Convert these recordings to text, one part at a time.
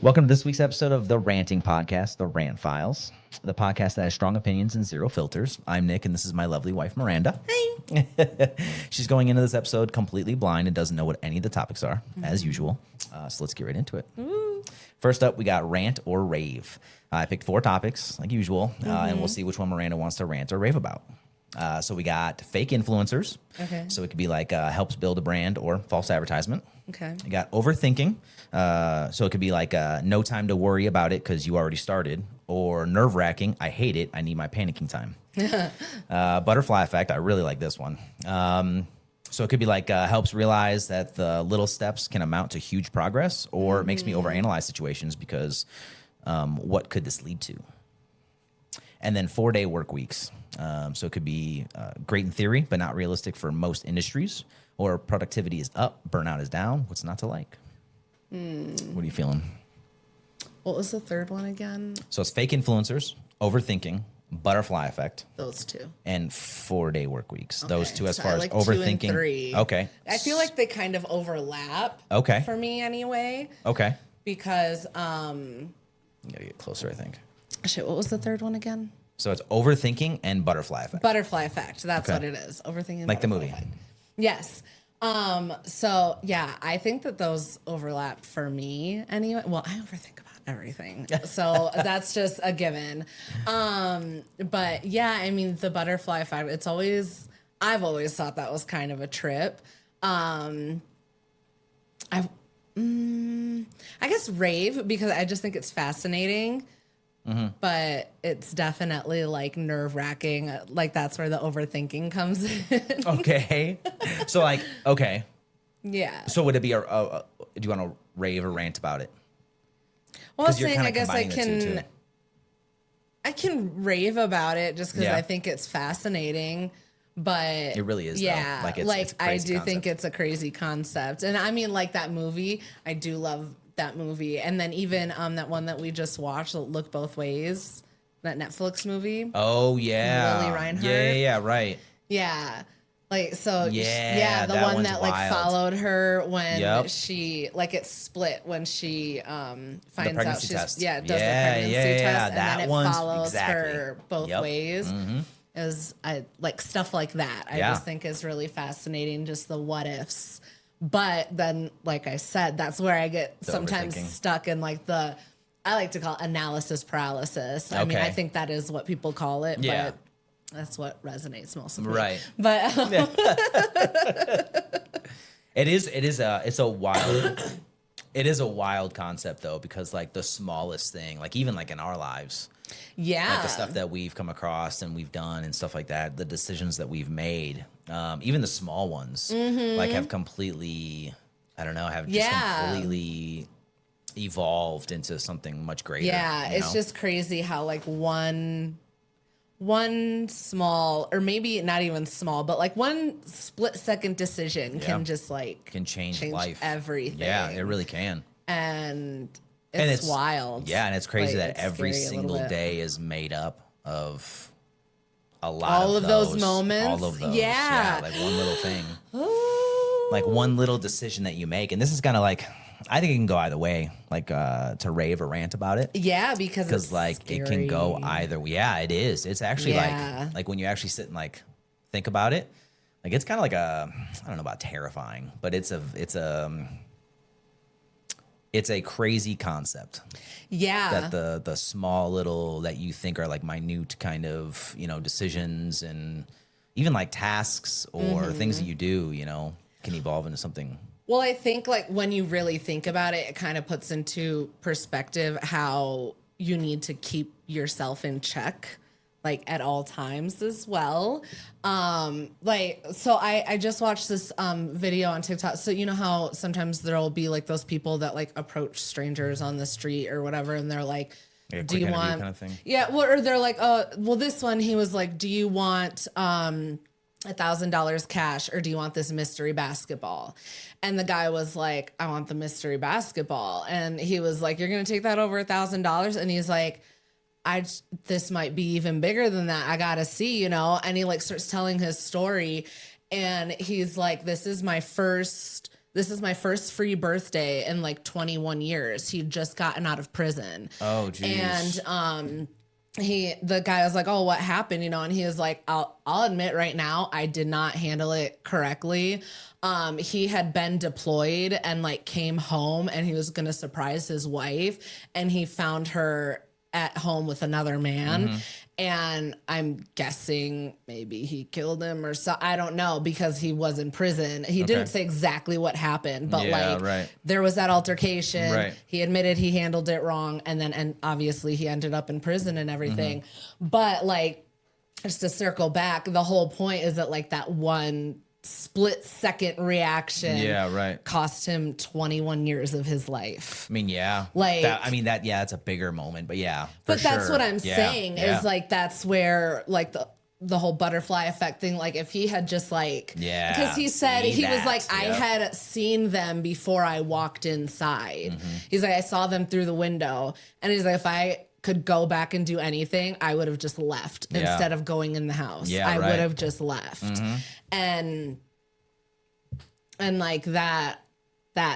Welcome to this week's episode of the Ranting podcast, the Rant Files, the podcast that has strong opinions and zero filters. I'm Nick, and this is my lovely wife, Miranda. Hey. She's going into this episode completely blind and doesn't know what any of the topics are, as usual. So let's get right into it. Ooh. First up, we got rant or rave. I picked 4 topics, like usual, and we'll see which one Miranda wants to rant or rave about. So we got fake influencers. Okay. So it could be like helps build a brand or false advertisement. Okay. We got overthinking. So it could be like no time to worry about it because you already started. Or nerve-wracking. I hate it. I need my panicking time. Butterfly effect. I really like this one. So it could be like helps realize that the little steps can amount to huge progress, or it makes me overanalyze situations because what could this lead to? And then 4-day work weeks. So it could be great in theory, but not realistic for most industries. Or productivity is up, burnout is down. What's not to like? What are you feeling? What was the third one again? So it's fake influencers, overthinking, butterfly effect, Those two. and 4-day work weeks. Okay, Those two as so far I as like overthinking. 2 and 3. Okay. I feel like they kind of overlap. Okay. For me anyway. Okay. Because You gotta get closer, I think. shit, what was the third one again? So it's overthinking and butterfly effect. Butterfly effect. That's Okay. what it is. Overthinking. Like the butterfly movie. effect. Yes. So yeah, I think that those overlap for me anyway. Well, I overthink about everything. So that's just a given. But yeah, I mean the butterfly effect, I've always thought that was kind of a trip. I guess rave because I just think it's fascinating. But it's definitely like nerve-wracking. Like that's where the overthinking comes in. Okay. So like, okay. Yeah. So would it be do you want to rave or rant about it? Well, I was 'Cause you're saying, kinda I guess combining the two, too. I can rave about it just because Yeah. I think it's fascinating. But It really is, though. yeah, Like, it's a I crazy do concept. think it's a crazy concept, and I mean, like that movie, I do love that movie, and then even that one that we just watched, Look Both Ways, that Netflix movie. Oh yeah. Lily Reinhart. Yeah, right. Yeah. Like, so, Yeah, the that one one's that, like, wild. followed her when Yep. she, like, it split when she finds out pregnancy she's, test. does Yeah, the pregnancy test, yeah, and that then it one's follows exactly. her both Yep. ways. Is like stuff like that. I Yeah. just think is really fascinating, just the what ifs. But then, like I said, that's where I get sometimes overthinking. stuck in, like, I like to call it analysis paralysis. I mean, Okay. I think that is what people call it, Yeah. but that's what resonates most of me. Right. But It's a wild it is a wild concept though, because like the smallest thing, like even like in our lives, yeah, like the stuff that we've come across and we've done and stuff like that, the decisions that we've made, even the small ones, like have completely, I don't know, have just Yeah. completely evolved into something much greater. yeah, you it's know? just crazy how like one small, or maybe not even small, but like one split second decision can just like can change life. everything. Yeah, it really can. And And it's wild. Yeah, and it's crazy Like, that it's every scary a little single bit. day is made up of a lot All of those moments. All of those. Yeah. Like one little thing. Ooh. Like one little decision that you make. And this is kind of like, I think it can go either way, like to rave or rant about it. Yeah, because it's Like scary. it can go either way. Yeah, it is. It's actually Yeah. like when you actually sit and like think about it, like it's kind of like I don't know about terrifying, but it's a crazy concept. Yeah. That the small little that you think are like minute kind of, decisions and even like tasks or things that you do, can evolve into something. Well, I think like when you really think about it, it kind of puts into perspective how you need to keep yourself in check, like at all times as well. So I just watched this video on TikTok. So you know how sometimes there'll be like those people that like approach strangers on the street or whatever, and they're like, Like a do quick you interview want kind of thing? Yeah, well, or they're like, well, this one, he was like, do you want $1,000 cash or do you want this mystery basketball? And the guy was like, I want the mystery basketball. And he was like, you're gonna take that over $1,000? And he's like, this might be even bigger than that. I gotta see, And he like starts telling his story, and he's like, this is my first this is my first free birthday in like 21 years. He'd just gotten out of prison. Oh, geez. And the guy was like, oh, what happened? You know, and he was like, I'll admit right now, I did not handle it correctly. He had been deployed and like came home and he was going to surprise his wife and he found her at home with another man. And I'm guessing maybe he killed him or so. I don't know because he was in prison. He didn't say exactly what happened, but there was that altercation. Right. He admitted he handled it wrong. And obviously he ended up in prison and everything. But like, just to circle back, the whole point is that like that one split second reaction cost him 21 years of his life. I mean, yeah. Like, that's a bigger moment, but yeah. But that's what I'm saying is like, that's where like the whole butterfly effect thing, like if he had just like, because he said, he was like, I had seen them before I walked inside. He's like, I saw them through the window. And he's like, if I could go back and do anything, I would have just left instead of going in the house. I would have just left. And like that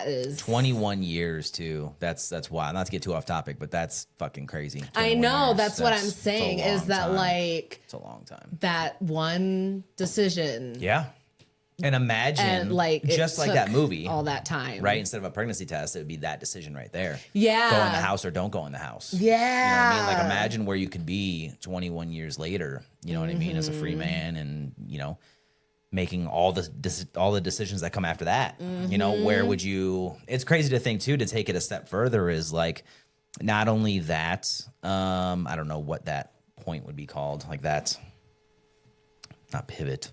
is 21 years too. That's wild. Not to get too off topic, but that's fucking crazy. I know. Years. That's what I'm saying is that like it's a long time. That one decision. Yeah. And imagine and like just like that movie. All that time. Right? Instead of a pregnancy test, it would be that decision right there. Yeah. Go in the house or don't go in the house. Yeah. You know what I mean? Like imagine where you could be 21 years later, you know what I mean, as a free man and, you know, making all the decisions that come after that. You know, where would you, it's crazy to think too, to take it a step further is like, not only that, I don't know what that point would be called, like that, not pivot,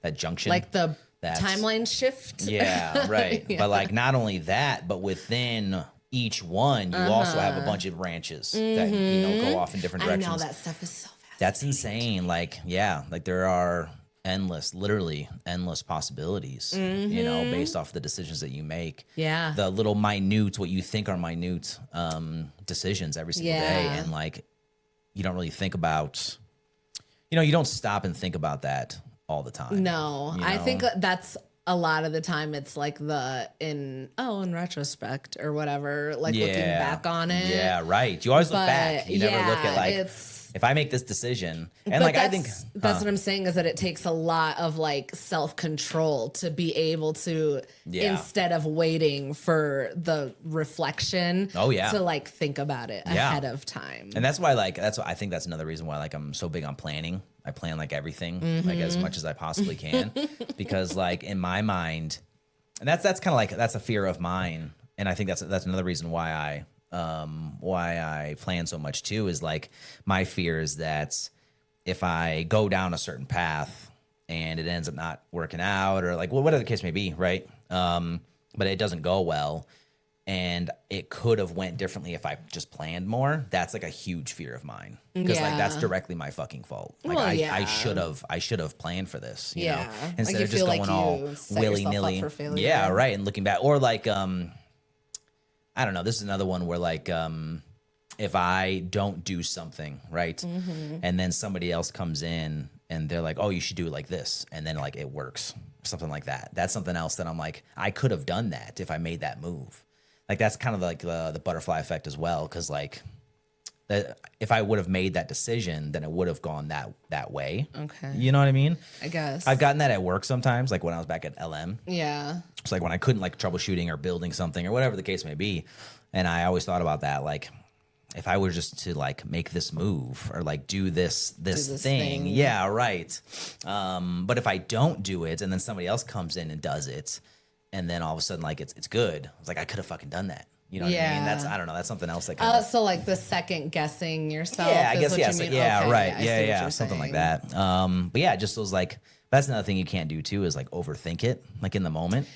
that junction. Like the timeline shift. Yeah, right. But like not only that, but within each one, you also have a bunch of branches that, you know, go off in different directions. I know that stuff is so fast. That's insane. Like, yeah, like there are literally endless possibilities, you know, based off the decisions that you make. Yeah. The little minute, what you think are minute decisions every single day. And like, you don't really think about, you know, you don't stop and think about that all the time. No, you know? I think that's a lot of the time it's like in retrospect or whatever, like looking back on it. Yeah, right. You always look back. You never look at like, if I make this decision, and like I think that's what I'm saying is that it takes a lot of like self-control to be able to instead of waiting for the reflection to like think about it ahead of time. And that's why I think that's another reason why like I'm so big on planning. I plan like everything like as much as I possibly can because like in my mind, and that's kind of like that's a fear of mine, and I think that's another reason why I plan so much too is like my fear is that if I go down a certain path and it ends up not working out or like whatever the case may be, right? But it doesn't go well and it could have went differently if I just planned more. That's like a huge fear of mine because like that's directly my fucking fault. Like I should have planned for this, you know, instead of just going all willy nilly. Yeah, right. And looking back or like I don't know. This is another one where like, if I don't do something right, and then somebody else comes in and they're like, "Oh, you should do it like this," and then like it works, something like that. That's something else that I'm like, I could have done that if I made that move. Like that's kind of like the butterfly effect as well, because like, if I would have made that decision, then it would have gone that way. Okay, you know what I mean? I guess I've gotten that at work sometimes, like when I was back at LM. Yeah. It's like when I couldn't like troubleshooting or building something or whatever the case may be. And I always thought about that. Like if I were just to like make this move or like do this thing. Yeah. Right. But if I don't do it and then somebody else comes in and does it and then all of a sudden like it's good. It's like, I could have fucking done that. You know what I mean? I don't know. That's something else that kind of. So like the second guessing yourself. Yeah, I guess, what yes. You mean? Yeah, okay, right. Yeah, something like that. But yeah, just those like, that's another thing you can't do too is like overthink it like in the moment.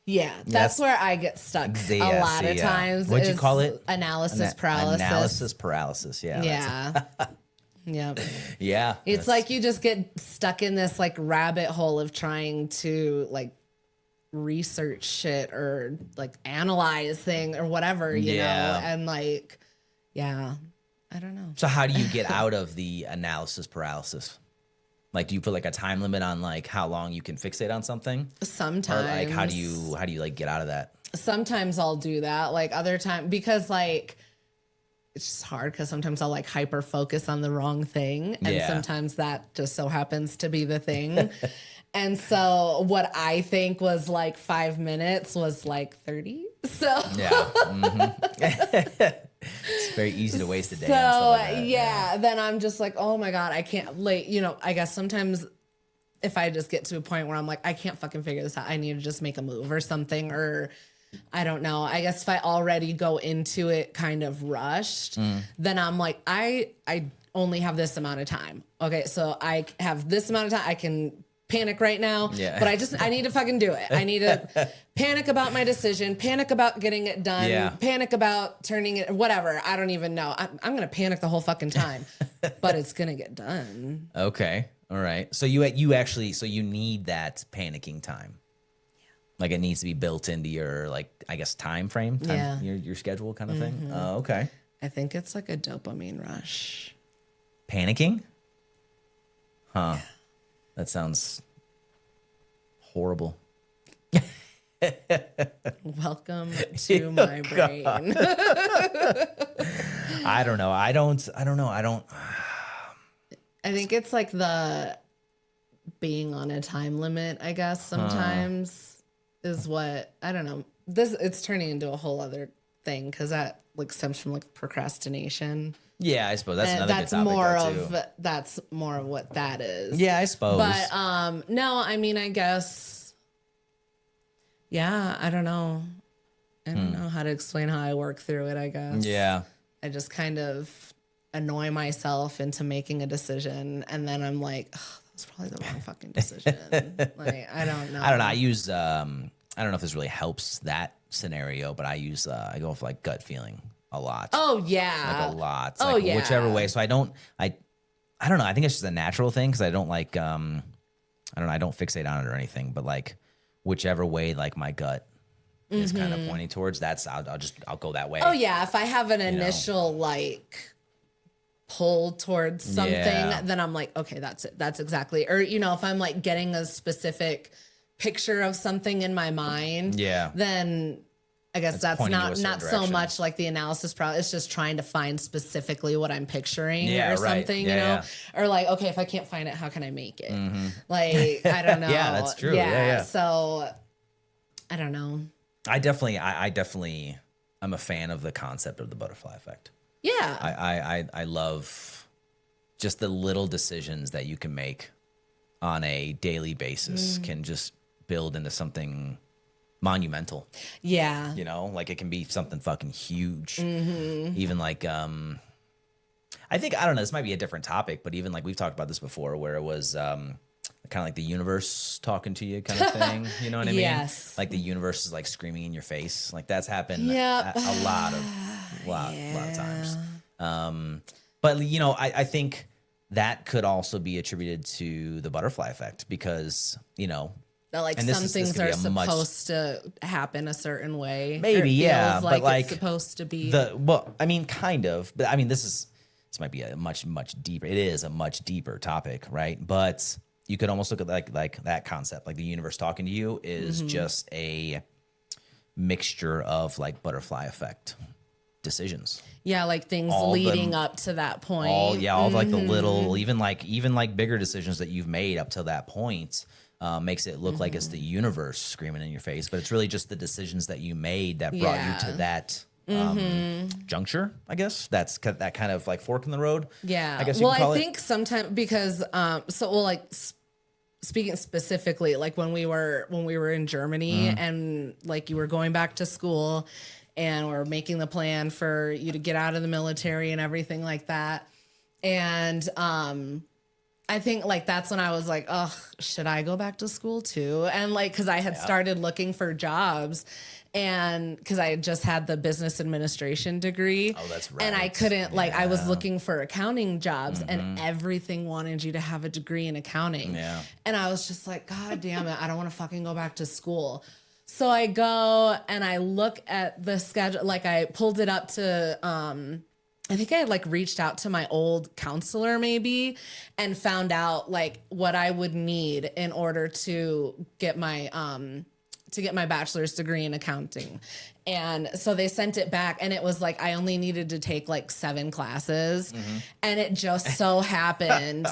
Yeah, that's where I get stuck a lot of times. What'd you call it? Analysis paralysis. Analysis paralysis, yeah. Yep. Yeah. It's like you just get stuck in this like rabbit hole of trying to like research shit or like analyze thing or whatever, you know? And like, I don't know. So how do you get out of the analysis paralysis? Like, do you put like a time limit on like how long you can fixate on something? Sometimes. Or like, how do you like get out of that? Sometimes I'll do that. Like other time, because like, it's just hard because sometimes I'll like hyper focus on the wrong thing. And sometimes that just so happens to be the thing. And so what I think was like 5 minutes was like 30. So yeah. It's very easy to waste a day. So on stuff like that. Yeah, then I'm just like, oh my God, I can't like, I guess sometimes if I just get to a point where I'm like, I can't fucking figure this out, I need to just make a move or something, or I don't know. I guess if I already go into it kind of rushed, then I'm like, I only have this amount of time. Okay, so I have this amount of time. I can panic right now, but I need to fucking do it. I need to panic about my decision, panic about getting it done, panic about turning it, whatever. I don't even know. I'm going to panic the whole fucking time, but it's going to get done. Okay. All right. So you actually, you need that panicking time. Like it needs to be built into your, like, I guess, time frame, your schedule kind of thing. Oh, okay. I think it's like a dopamine rush. Panicking? Huh. That sounds horrible. Welcome to my brain. I don't know. I think it's like the being on a time limit, I guess, sometimes. Is what I don't know. It's turning into a whole other thing because that like stems from like procrastination. Yeah, I suppose that's another good topic. That's more of what that is. Yeah, I suppose. But no, I mean, I guess. Yeah, I don't know. I don't know how to explain how I work through it. I guess. Yeah. I just kind of annoy myself into making a decision, and then I'm like, oh, that was probably the wrong fucking decision. Like I don't know. I use I don't know if this really helps that scenario, but I go for like gut feeling a lot. Oh yeah. Like a lot. Oh yeah. Whichever way. So I don't know. I think it's just a natural thing because I don't like I don't know. I don't fixate on it or anything, but like whichever way like my gut is kind of pointing towards, I'll go that way. Oh yeah. If I have an initial like pull towards something, then I'm like, okay, that's it. That's exactly. Or if I'm like getting a specific picture of something in my mind, then I guess that's not so much like the analysis process. It's just trying to find specifically what I'm picturing or something, or like, okay, if I can't find it, how can I make it? Like, I don't know. Yeah, that's true. Yeah. So I don't know. I definitely I'm a fan of the concept of the butterfly effect. Yeah. I love just the little decisions that you can make on a daily basis can just build into something monumental. Yeah. Like it can be something fucking huge. Even like, I think, I don't know, this might be a different topic, but even like we've talked about this before where it was kind of like the universe talking to you kind of thing. You know what I mean? Yes. Like the universe is like screaming in your face. Like that's happened a lot of times. But I think that could also be attributed to the butterfly effect because, that like some things are supposed to happen a certain way. Maybe, yeah. But like it's supposed to be. Kind of. But I mean, this might be a much deeper. It is a much deeper topic, right? But you could almost look at like that concept, like the universe talking to you is just a mixture of like butterfly effect decisions. Yeah, like things leading up to that point. All of like the little, even like bigger decisions that you've made up to that point. Makes it look like it's the universe screaming in your face, but it's really just the decisions that you made that brought you to that juncture, I guess. That's that kind of like fork in the road. Yeah. I guess you can call it. Think sometimes because speaking specifically, like when we were in Germany and like you were going back to school and we're making the plan for you to get out of the military and everything like that. And I think like that's when I was like, oh, should I go back to school too? And like, cause I had started looking for jobs and cause I had just had the business administration degree. Oh, that's right. And I couldn't I was looking for accounting jobs and everything wanted you to have a degree in accounting. Yeah. And I was just like, God damn it. I don't want to fucking go back to school. So I go and I look at the schedule, like I pulled it up to, I think I had like reached out to my old counselor maybe and found out like what I would need in order to get my bachelor's degree in accounting. And so they sent it back and it was like I only needed to take like 7 classes. And it just so happened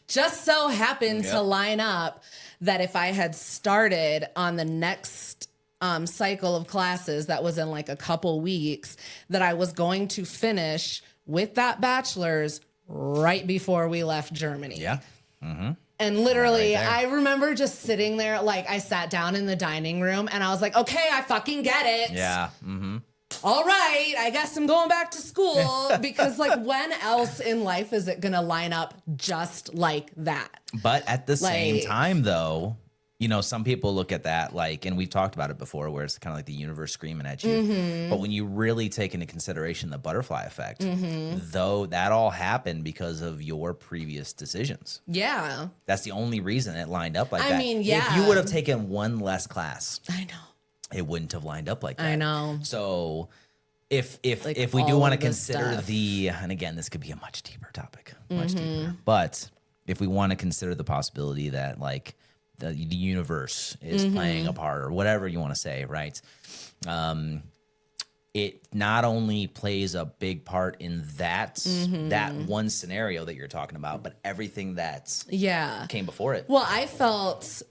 to line up that if I had started on the next cycle of classes that was in like a couple weeks, that I was going to finish with that bachelor's right before we left Germany. Yeah. And literally, Right there. I remember just sitting there, like I sat down in the dining room and I was like, okay, I fucking get it. Yeah. All right, I guess I'm going back to school because like when else in life is it going to line up just like that? But at the same Like- time, though, you know, some people look at that like, and we've talked about it before, where it's kind of like the universe screaming at you. But when you really take into consideration the butterfly effect, though, that all happened because of your previous decisions. Yeah. That's the only reason it lined up like I that. mean, If yeah. you would have taken one less class, I know. it wouldn't have lined up like that. I know. So if Like we do all want to of this consider stuff. and again, this could be a much deeper topic, much deeper. But if we want to consider the possibility that like the universe is playing a part or whatever you want to say, right? It not only plays a big part in that one scenario that you're talking about, but everything that Yeah. came before it. Well, I felt,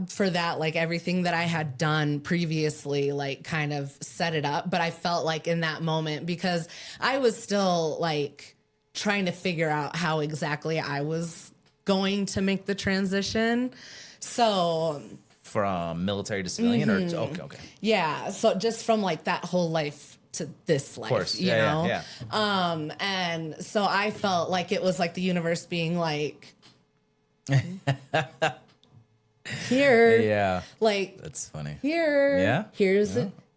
for that, like everything that I had done previously, like kind of set it up. But I felt like in that moment, because I was still like trying to figure out how exactly I was going to make the transition. So, From military to civilian, or okay. yeah. So just from like that whole life to this life, Of course. you know? Yeah. And so I felt like it was like the universe being like, here, Yeah. like, That's funny. here, Yeah?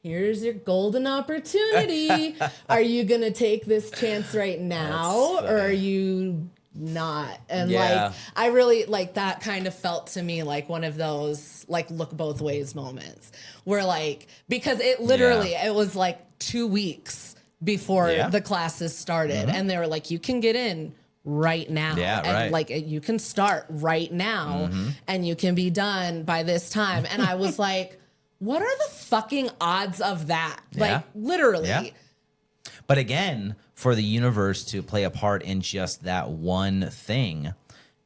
here's your golden opportunity. Are you going to take this chance right now That's or funny. are you not? And Yeah. like, I really like that kind of felt to me like one of those like look both ways moments where like, because it literally, it was like 2 weeks before Yeah. the classes started and they were like, you can get in right now. Yeah, and right. like you can start right now and you can be done by this time. And I was like, what are the fucking odds of that? Yeah. Like literally. Yeah. But again, for the universe to play a part in just that one thing,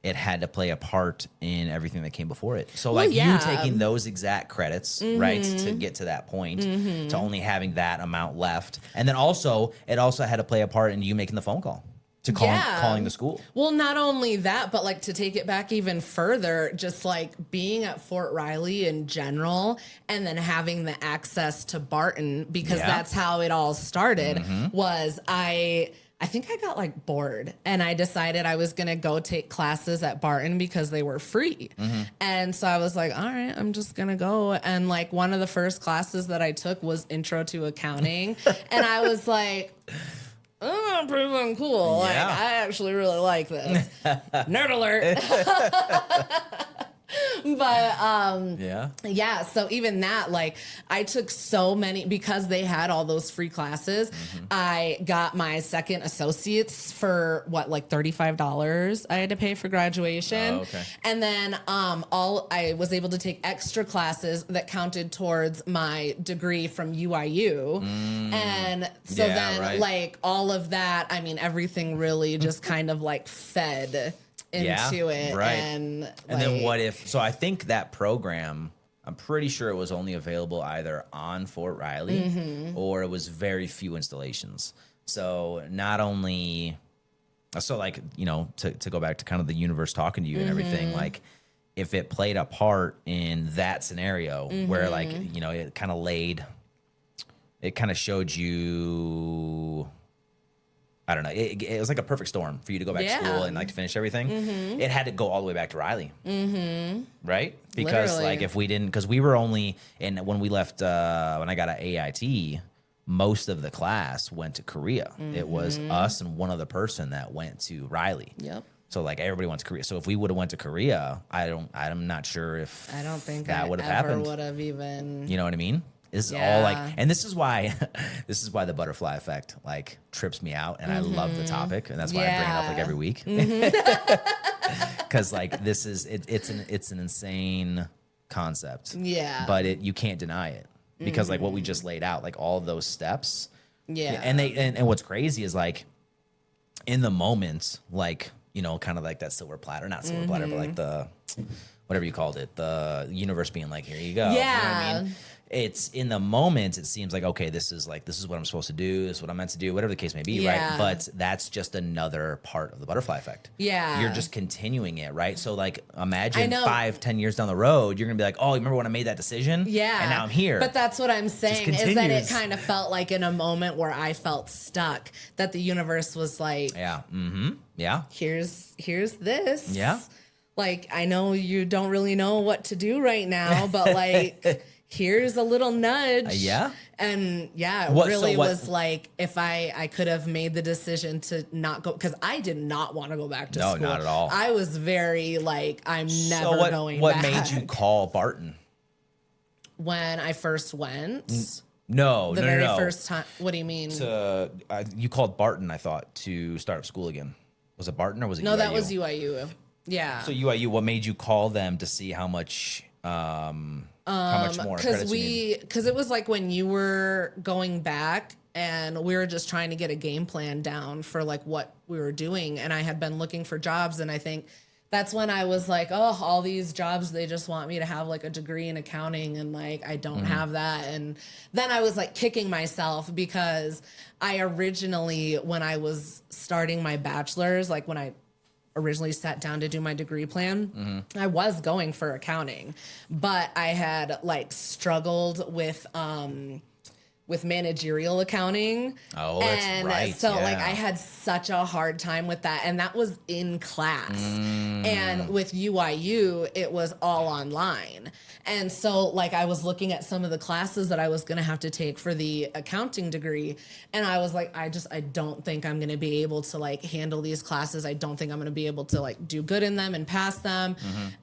it had to play a part in everything that came before it. So like yeah. you taking those exact credits, right, to get to that point, to only having that amount left. And then also, it also had to play a part in you making the phone call to calling the school. Well, not only that, but like to take it back even further, just like being at Fort Riley in general and then having the access to Barton, because Yeah. that's how it all started, was I think I got like bored and I decided I was going to go take classes at Barton because they were free. And so I was like, all right, I'm just going to go. And like one of the first classes that I took was Intro to Accounting. And I was like, oh, pretty fucking cool. Like, Yeah. I actually really like this. Nerd alert. But yeah, so even that, like I took so many because they had all those free classes. I got my second associates for what, like $35 I had to pay for graduation. Oh, okay. And then I was able to take extra classes that counted towards my degree from UIU. And so Yeah, then right. like all of that, I mean, everything really just kind of like fed into it. right. And then like, what if, so I think that program, I'm pretty sure it was only available either on Fort Riley or it was very few installations. So not only, so like, you know, to go back to kind of the universe talking to you and everything, like if it played a part in that scenario where like, you know, it kind of showed you, I don't know. It was like a perfect storm for you to go back to school and like to finish everything. It had to go all the way back to Riley, right? Because Literally. like if we didn't, because we were only, and when we left, when I got at AIT, most of the class went to Korea. It was us and one other person that went to Riley. Yep. So like everybody went to Korea. So if we would have went to Korea, I'm not sure if I don't think that I would have ever happened. would have even. You know what I mean? This is all like, and this is why the butterfly effect like trips me out, and I love the topic, and that's why I bring it up like every week. Because like this is it's an insane concept. Yeah. But you can't deny it because like what we just laid out, like all of those steps. Yeah. And what's crazy is like in the moment, like, you know, kind of like that silver platter, not silver platter, but like the whatever you called it, the universe being like, here you go. Yeah. You know what I mean? It's in the moment, it seems like, okay, this is what I'm supposed to do. This is what I'm meant to do, whatever the case may be, right? But that's just another part of the butterfly effect. Yeah. You're just continuing it, right? So like imagine 5-10 years down the road, you're gonna be like, oh, you remember when I made that decision? Yeah. And now I'm here. But that's what I'm saying is that it kind of felt like in a moment where I felt stuck, that the universe was like, yeah. Mm-hmm. Yeah. Here's this. Yeah. Like, I know you don't really know what to do right now, but like, here's a little nudge. Yeah. And yeah, it was like, if I could have made the decision to not go, because I did not want to go back to school. No, not at all. I was very like, I'm never going back. What made you call Barton? When I first went? No, the very first time. What do you mean? You called Barton, I thought, to start up school again. Was it Barton or was it UIU? No, that was UIU. Yeah. So UIU, what made you call them to see how much more credits you need? Because it was like when you were going back and we were just trying to get a game plan down for like what we were doing. And I had been looking for jobs, and I think that's when I was like, oh, all these jobs, they just want me to have like a degree in accounting, and like I don't have that. And then I was like kicking myself because I originally, when I was starting my bachelor's, like when I originally sat down to do my degree plan, I was going for accounting, but I had like struggled with managerial accounting. Oh, that's right. So like I had such a hard time with that, and that was in class. And with UIU, it was all online. And so like I was looking at some of the classes that I was going to have to take for the accounting degree, and I was like, I don't think I'm going to be able to like handle these classes. I don't think I'm going to be able to like do good in them and pass them.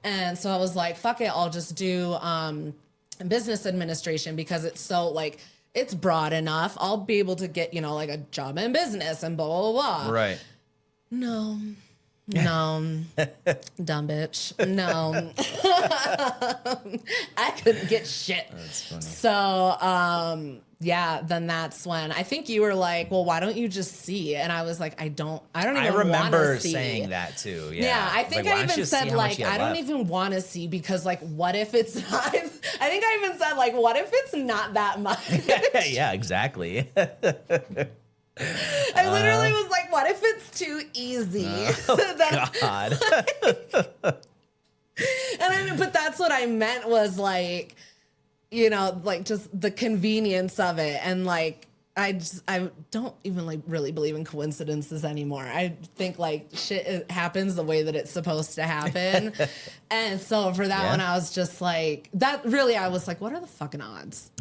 And so I was like, fuck it, I'll just do business administration, because it's so like, it's broad enough. I'll be able to get, you know, like a job in business and blah, blah, blah. Right. No. Dumb bitch. No. I couldn't get shit. That's funny. So, yeah, then that's when I think you were like, well, why don't you just see? And I was like, I don't even want to see. I remember saying that too. Yeah, I think I even said like, I don't even want to see, because like, what if it's not, I think I even said like, what if it's not that much? Yeah, exactly. I literally was like, what if it's too easy? God. And I mean, but that's what I meant was like, you know, like just the convenience of it. And like, I don't even like really believe in coincidences anymore. I think like shit happens the way that it's supposed to happen. And so for that one, I was just like, that really, I was like, what are the fucking odds?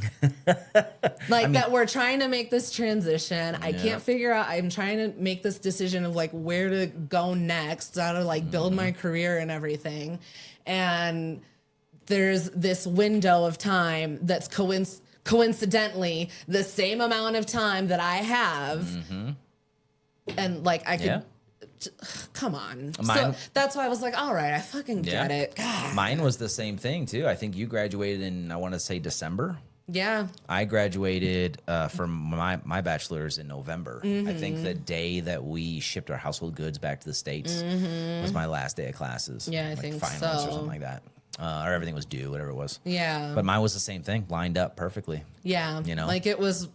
Like that we're trying to make this transition. I can't figure out, I'm trying to make this decision of like where to go next, how to like build my career and everything. And there's this window of time that's coincidentally the same amount of time that I have. And like I could come on. So that's why I was like, all right, I fucking get it. God. Mine was the same thing too. I think you graduated in, I want to say December. Yeah. I graduated from my bachelor's in November. I think the day that we shipped our household goods back to the States was my last day of classes. Yeah, I think finals or something like that. Or everything was due, whatever it was. Yeah. But mine was the same thing, lined up perfectly. Yeah. You know, like it was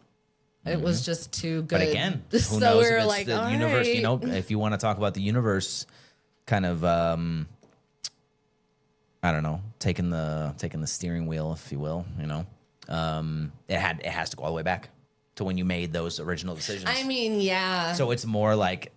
just too good. But again, who so knows we were if it's like, the universe, you know, if you want to talk about the universe kind of, I don't know, taking the steering wheel, if you will, you know, it has to go all the way back to when you made those original decisions. I mean, yeah. So it's more like,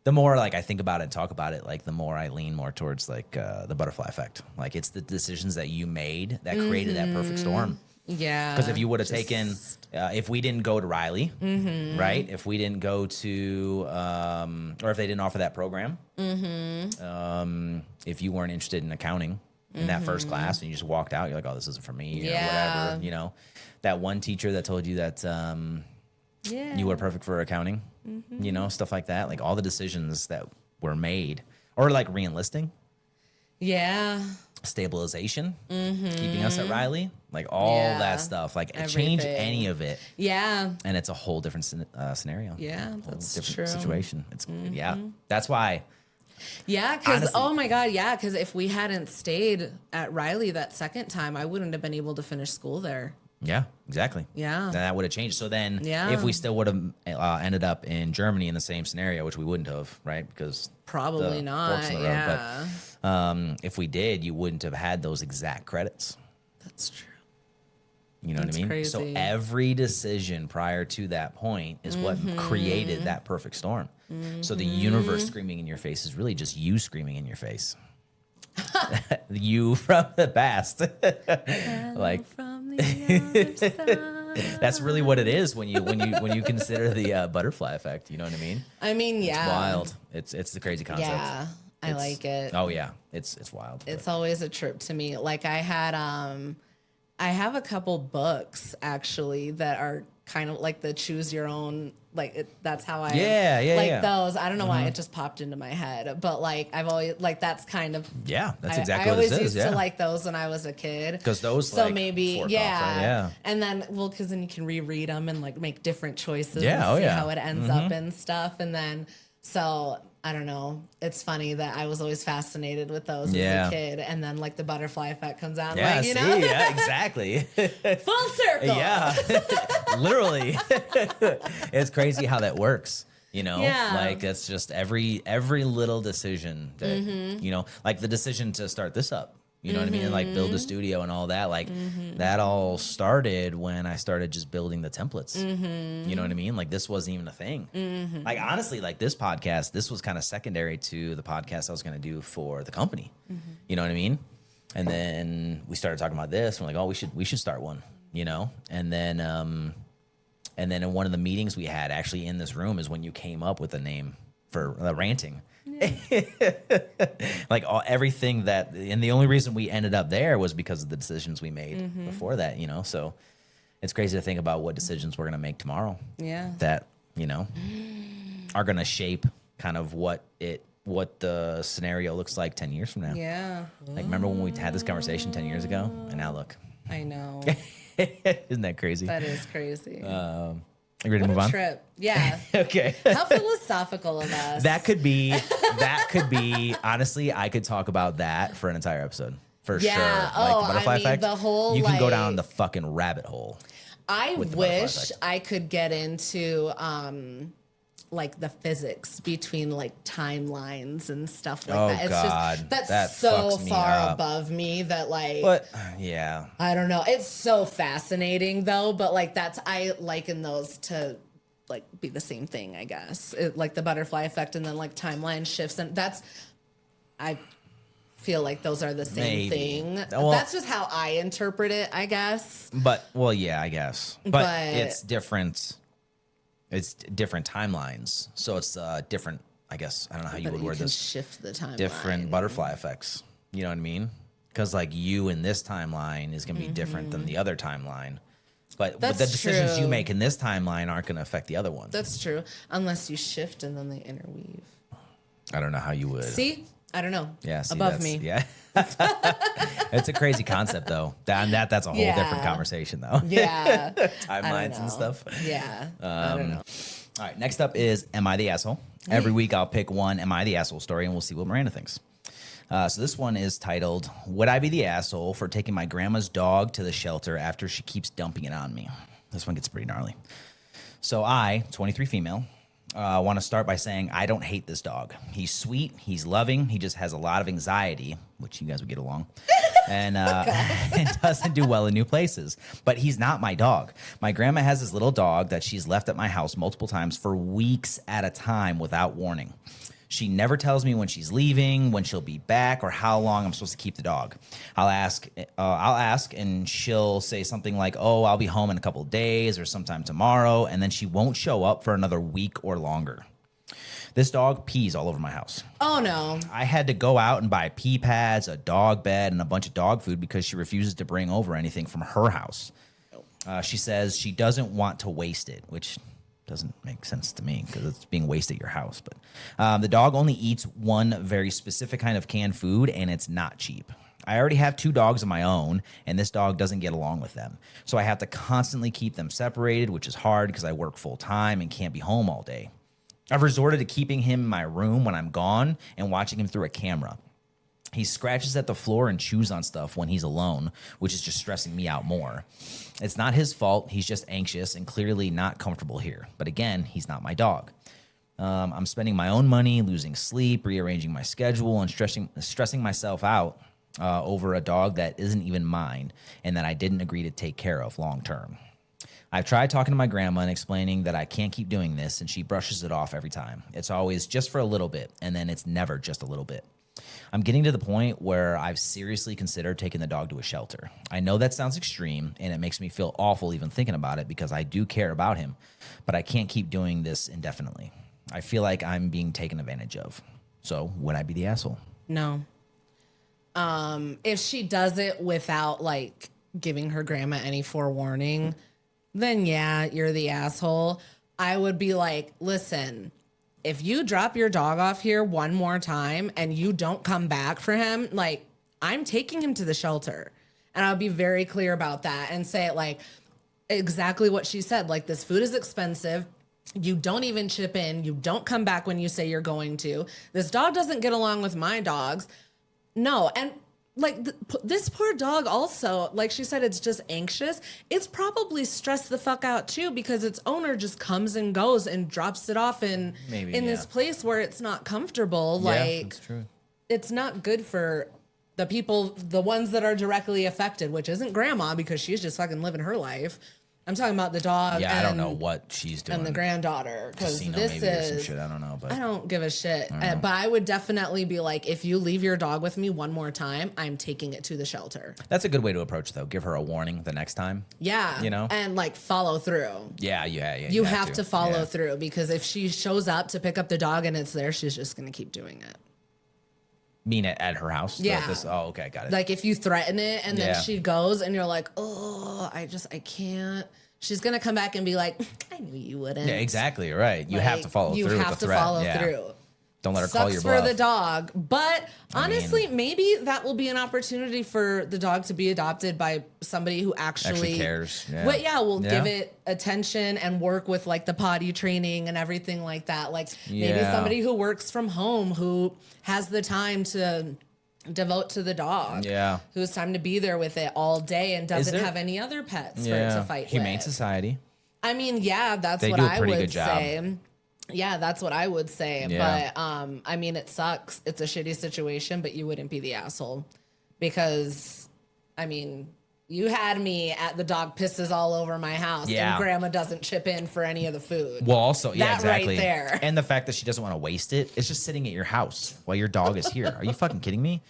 the more like I think about it and talk about it, like the more I lean more towards like the butterfly effect. Like it's the decisions that you made that created that perfect storm. Yeah. Because if you would have taken, if we didn't go to Riley, right? If we didn't go to, or if they didn't offer that program, if you weren't interested in accounting, in that first class and you just walked out. You're like, oh, this isn't for me or whatever. You know, that one teacher that told you that you were perfect for accounting, you know, stuff like that. Like all the decisions that were made, or like re-enlisting. Yeah. Stabilization, keeping us at Riley, like all that stuff, like change any of it. Yeah. And it's a whole different scenario. Yeah, that's different situation. It's that's why. Yeah, because oh my God, yeah, because if we hadn't stayed at Riley that second time, I wouldn't have been able to finish school there. Yeah, exactly. Yeah. Then that would have changed. So then if we still would have ended up in Germany in the same scenario, which we wouldn't have, right? Because probably not. Yeah. But if we did, you wouldn't have had those exact credits. That's true. You know what I mean? Crazy. So every decision prior to that point is what created that perfect storm. So the universe screaming in your face is really just you screaming in your face. You from the past. Like from the other side. That's really what it is when you consider the butterfly effect. You know what I mean? I mean, yeah. It's wild. It's the crazy concept. Yeah, I like it. Oh yeah, it's wild. It's always a trip to me. Like I have a couple books actually that are kind of like the choose your own, like that's how I those. I don't know why it just popped into my head, but like I've always like that's kind of that's exactly I what it is. I always used to like those when I was a kid because those so like maybe off, right? And then because then you can reread them and like make different choices and see how it ends up and stuff, and then so I don't know. It's funny that I was always fascinated with those as a kid, and then like the butterfly effect comes out. Yeah, like, you know? Yeah, exactly. Full circle. Yeah, literally. It's crazy how that works. You know, like it's just every little decision that you know, like the decision to start this up. You know what I mean? And like build a studio and all that. Like that all started when I started just building the templates. You know what I mean? Like this wasn't even a thing. Like honestly, like this podcast, this was kind of secondary to the podcast I was going to do for the company. You know what I mean? And then we started talking about this. We're like, oh, we should start one. You know? And then in one of the meetings we had actually in this room is when you came up with a name for Ranting. Like everything that, and the only reason we ended up there was because of the decisions we made before that, you know. So it's crazy to think about what decisions we're going to make tomorrow that, you know, are going to shape kind of what the scenario looks like 10 years from now. Like remember when we had this conversation 10 years ago, and now look. I know. Isn't that crazy? That is crazy. You ready to move on? Trip. Yeah. Okay. How philosophical of us. That could be, honestly, I could talk about that for an entire episode. For sure. Like the butterfly effect. The whole, you can go down the fucking rabbit hole. I wish I could get into like the physics between like timelines and stuff like that. It's God. Just that so far up. Above me that like I don't know. It's so fascinating though, but like I liken those to like be the same thing, I guess. Like the butterfly effect and then like timeline shifts, and I feel like those are the same thing. Well, that's just how I interpret it, I guess. But I guess. But it's different. It's different timelines, so it's different. I guess I don't know how you would word this. Shift the timeline. Different butterfly effects. You know what I mean? Because like you in this timeline is going to be different than the other timeline, but the decisions you make in this timeline aren't going to affect the other one. That's true, unless you shift and then they interweave. I don't know how you would. See, I don't know. Yeah, above me. Yeah, it's a crazy concept though. That's a whole different conversation though. Yeah, timelines and stuff. Yeah, I don't know. All right, next up is Am I the Asshole? Every week I'll pick one Am I the Asshole story and we'll see what Miranda thinks. So this one is titled, Would I be the asshole for taking my grandma's dog to the shelter after she keeps dumping it on me? This one gets pretty gnarly. So I, 23 female, want to start by saying I don't hate this dog. He's sweet. He's loving. He just has a lot of anxiety, which you guys would get along, and doesn't do well in new places. But he's not my dog. My grandma has this little dog that she's left at my house multiple times for weeks at a time without warning. She never tells me when she's leaving, when she'll be back, or how long I'm supposed to keep the dog. I'll ask, and she'll say something like, "Oh, I'll be home in a couple of days or sometime tomorrow," and then she won't show up for another week or longer. This dog pees all over my house. Oh, no. I had to go out and buy pee pads, a dog bed, and a bunch of dog food because she refuses to bring over anything from her house. She says she doesn't want to waste it, which doesn't make sense to me because it's being wasted at your house. But the dog only eats one very specific kind of canned food, and it's not cheap. I already have 2 dogs of my own, and this dog doesn't get along with them. So I have to constantly keep them separated, which is hard because I work full time and can't be home all day. I've resorted to keeping him in my room when I'm gone and watching him through a camera. He scratches at the floor and chews on stuff when he's alone, which is just stressing me out more. It's not his fault. He's just anxious and clearly not comfortable here. But again, he's not my dog. I'm spending my own money, losing sleep, rearranging my schedule, and stressing myself out over a dog that isn't even mine and that I didn't agree to take care of long term. I've tried talking to my grandma and explaining that I can't keep doing this, and she brushes it off every time. It's always just for a little bit, and then it's never just a little bit. I'm getting to the point where I've seriously considered taking the dog to a shelter. I know that sounds extreme, and it makes me feel awful even thinking about it because I do care about him, but I can't keep doing this indefinitely. I feel like I'm being taken advantage of. So would I be the asshole? No. If she does it without like giving her grandma any forewarning, then yeah, you're the asshole. I would be like, listen, if you drop your dog off here one more time and you don't come back for him, like I'm taking him to the shelter. And I'll be very clear about that and say like exactly what she said. Like this food is expensive. You don't even chip in. You don't come back when you say you're going to. This dog doesn't get along with my dogs. No. And like this poor dog also, like she said, it's just anxious. It's probably stressed the fuck out too because its owner just comes and goes and drops it off in this place where it's not comfortable. Yeah, like that's true. It's not good for the people, the ones that are directly affected, which isn't grandma because she's just fucking living her life. I'm talking about the dog. Yeah, I don't know what she's doing. And the granddaughter. Because this maybe, or some is. shit. I don't know. But I don't give a shit. But I would definitely be like, if you leave your dog with me one more time, I'm taking it to the shelter. That's a good way to approach, though. Give her a warning the next time. Yeah. You know? And like follow through. Yeah. You have to follow through because if she shows up to pick up the dog and it's there, she's just going to keep doing it. Mean it at her house? Yeah. Okay, got it. Like if you threaten it and then she goes and you're like, oh, I can't. She's going to come back and be like, I knew you wouldn't. Yeah, exactly. Right. You have to follow through with the threat. You have to follow through. Don't let her call your bluff. Sucks for the dog. But honestly, maybe that will be an opportunity for the dog to be adopted by somebody who actually cares. Yeah. Will give it attention and work with like the potty training and everything like that. Like maybe somebody who works from home who has the time to devote to the dog. Yeah. Who has time to be there with it all day and doesn't have any other pets for it to fight Humane with. Society. I mean, yeah, that's what I would say. Yeah, that's what I would say. Yeah. But I mean, it sucks. It's a shitty situation, but you wouldn't be the asshole because, I mean, you had me at the dog pisses all over my house and grandma doesn't chip in for any of the food. Well, also, yeah, exactly. Right there. And the fact that she doesn't want to waste it, it's just sitting at your house while your dog is here. Are you fucking kidding me?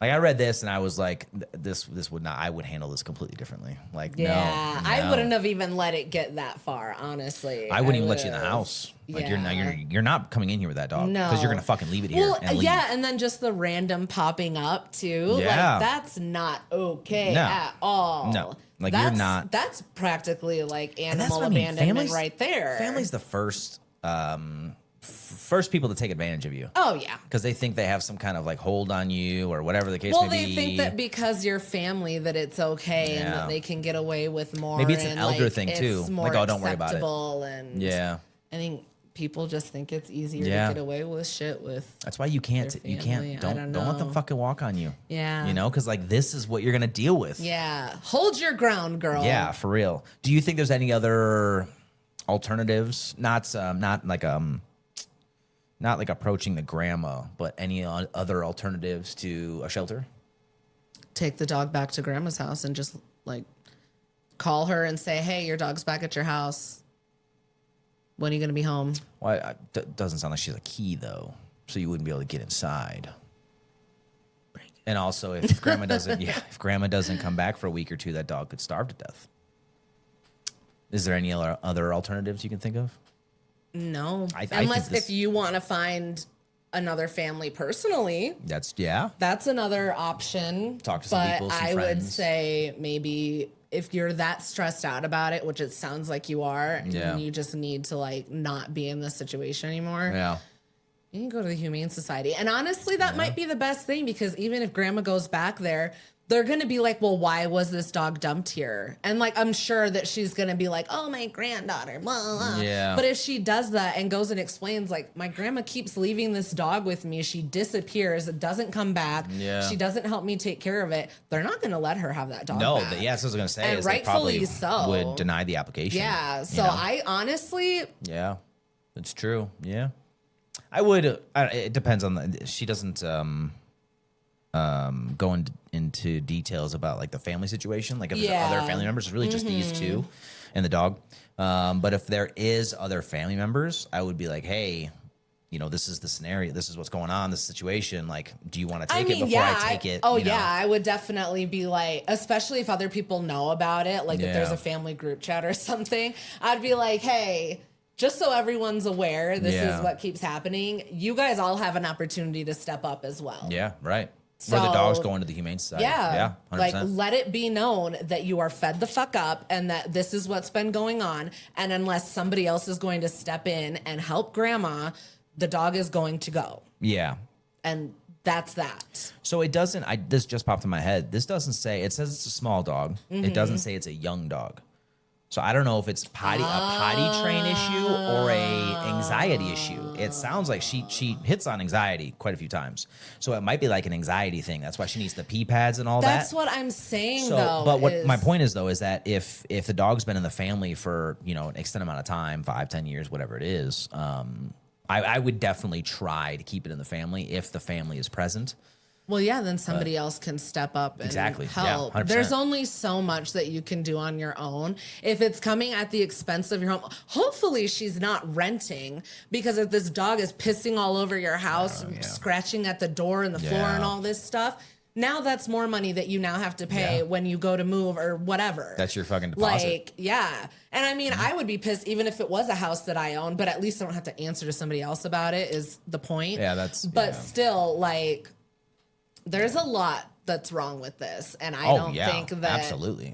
Like I read this and I was like, this would not. I would handle this completely differently. Like, no. I wouldn't have even let it get that far. Honestly, I wouldn't even let you in the house. Like you're not coming in here with that dog because you're gonna fucking leave it here. Well, and leave. And then just the random popping up too. Yeah, like that's not okay at all. No, like you're not. That's practically like animal abandonment right there. Family's the first people to take advantage of you. Oh yeah, because they think they have some kind of like hold on you or whatever the case may be. Well, they think that because you're family that it's okay and that they can get away with more. Maybe it's an elder thing too. Like, oh, don't worry about it. And I think people just think it's easier to get away with shit with. That's why you can't. You can't. Don't let them fucking walk on you. Yeah. You know, because like this is what you're gonna deal with. Yeah. Hold your ground, girl. Yeah, for real. Do you think there's any other alternatives? Not like approaching the grandma, but any other alternatives to a shelter? Take the dog back to grandma's house and just like call her and say, hey, your dog's back at your house. When are you going to be home? Well, doesn't sound like she has a key though. So you wouldn't be able to get inside. And also if grandma doesn't come back for a week or two, that dog could starve to death. Is there any other alternatives you can think of? No. I Unless think if you want to find another family personally. That's another option. Talk to some people, some I would friends. say maybe if you're that stressed out about it, which it sounds like you are, and you just need to like not be in this situation anymore. Yeah. You can go to the Humane Society. And honestly, that might be the best thing, because even if grandma goes back there, they're going to be like, well, why was this dog dumped here? And like, I'm sure that she's going to be like, oh, my granddaughter, blah, blah. Yeah. But if she does that and goes and explains, like, my grandma keeps leaving this dog with me. She disappears. It doesn't come back. Yeah. She doesn't help me take care of it. They're not going to let her have that dog No, back. that's what I was going to say. And is they rightfully probably so. would deny the application. Yeah. So you know? I honestly... Yeah, it's true. Yeah. I would. It depends on the. She doesn't go into details about like the family situation. Like if there's other family members, it's really just these two and the dog. But if there is other family members, I would be like, hey, you know, this is the scenario. This is what's going on. This situation. Like, do you want to take it before I take it? Oh, you know? yeah. I would definitely be like, especially if other people know about it, like if there's a family group chat or something, I'd be like, hey, just so everyone's aware, this is what keeps happening. You guys all have an opportunity to step up as well. Yeah, right. So, where the dog's going to the Humane Society. Yeah. 100%. Like, let it be known that you are fed the fuck up and that this is what's been going on. And unless somebody else is going to step in and help grandma, the dog is going to go. Yeah. And that's that. So it doesn't, this just popped in my head. This doesn't say, it says it's a small dog. It doesn't say it's a young dog. So I don't know if it's a potty train issue or a anxiety issue. It sounds like she hits on anxiety quite a few times. So it might be like an anxiety thing. That's why she needs the pee pads and all that. That's what I'm saying, So, though. but what my point is, though, is that if the dog's been in the family for, you know, an extended amount of time, 5, 10 years, whatever it is, I would definitely try to keep it in the family if the family is present. Well, yeah, then somebody else can step up and help. Yeah, there's only so much that you can do on your own. If it's coming at the expense of your home, hopefully she's not renting, because if this dog is pissing all over your house, scratching at the door and the floor and all this stuff, now that's more money that you now have to pay when you go to move or whatever. That's your fucking deposit. Like, yeah. And I mean, I would be pissed even if it was a house that I own, but at least I don't have to answer to somebody else about it is the point. Yeah, But still, like... There's a lot that's wrong with this, and I don't think that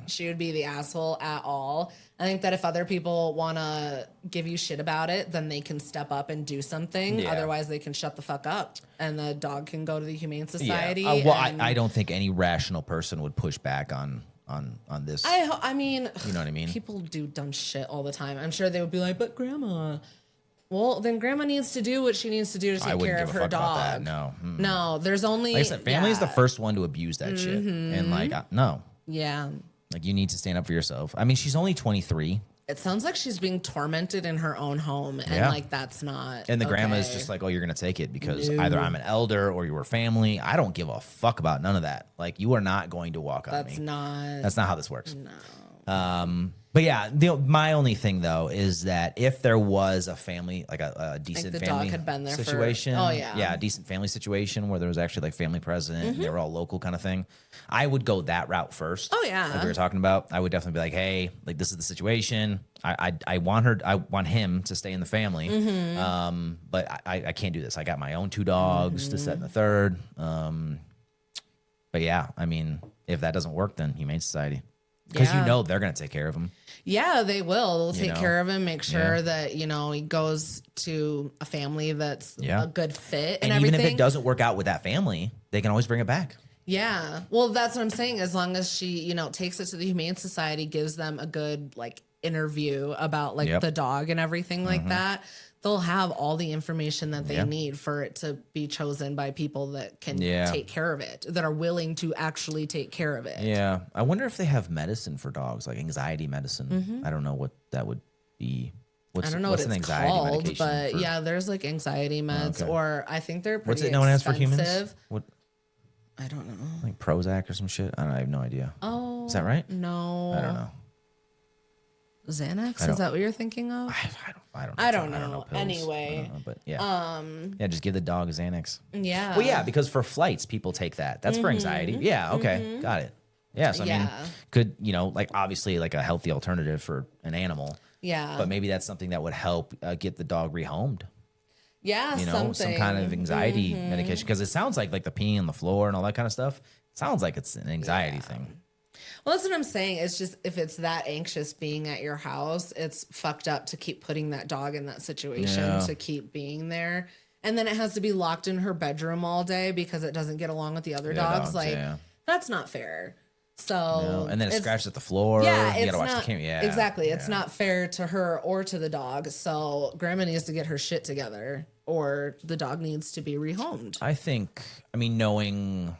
she would be the asshole at all. I think that if other people want to give you shit about it, then they can step up and do something. Yeah. Otherwise, they can shut the fuck up, and the dog can go to the Humane Society. Yeah. Well, I don't think any rational person would push back on this. I mean, you know what I mean? People do dumb shit all the time. I'm sure they would be like, but grandma... Well, then grandma needs to do what she needs to do to take care of her dog. No. No, there's only... Like I said, family is the first one to abuse that shit. And like, no. Yeah. Like, you need to stand up for yourself. I mean, she's only 23. It sounds like she's being tormented in her own home. And like, that's not And the grandma is just like, oh, you're going to take it because either I'm an elder or you were family. I don't give a fuck about none of that. Like, you are not going to walk on me. That's not how this works. No. But yeah, my only thing though is that if there was a family, like a decent like the family dog had been there situation, a decent family situation where there was actually like family present and they were all local kind of thing, I would go that route first. Oh yeah, like we were talking about. I would definitely be like, hey, like this is the situation. I want him to stay in the family, but I can't do this. I got my own 2 dogs, this, that, and the third. But yeah, I mean, if that doesn't work, then Humane Society. Because you know they're going to take care of him. Yeah, they will. They'll take care of him, make sure that, you know, he goes to a family that's a good fit and everything. Even if it doesn't work out with that family, they can always bring it back. Yeah. Well, that's what I'm saying. As long as she, you know, takes it to the Humane Society, gives them a good, like, interview about, like, the dog and everything like that, they'll have all the information that they need for it to be chosen by people that can take care of it, that are willing to actually take care of it. Yeah. I wonder if they have medicine for dogs, like anxiety medicine. I don't know what that would be. I don't know what it's called, but yeah, there's like anxiety meds, or I think they're pretty expensive. What's it known as for humans? What? I don't know. Like Prozac or some shit? I have no idea. Oh. Is that right? No. I don't know. Xanax? Is that what you're thinking of? I don't know. Anyway. But yeah. Just give the dog a Xanax. Yeah. Well, yeah, because for flights, people take that. That's for anxiety. Yeah, okay. Got it. Yeah, so I mean, could, you know, like obviously like a healthy alternative for an animal. Yeah. But maybe that's something that would help get the dog rehomed. Yeah, You know, something. some kind of anxiety medication. Because it sounds like the peeing on the floor and all that kind of stuff. It sounds like it's an anxiety thing. Well, that's what I'm saying. It's just if it's that anxious being at your house, it's fucked up to keep putting that dog in that situation, to keep being there. And then it has to be locked in her bedroom all day because it doesn't get along with the other dogs. Like, that's not fair. So, and then it scratches at the floor. Yeah, you it's gotta watch not, the camera. Yeah, exactly. It's not fair to her or to the dog. So grandma needs to get her shit together, or the dog needs to be rehomed. I think. I mean, knowing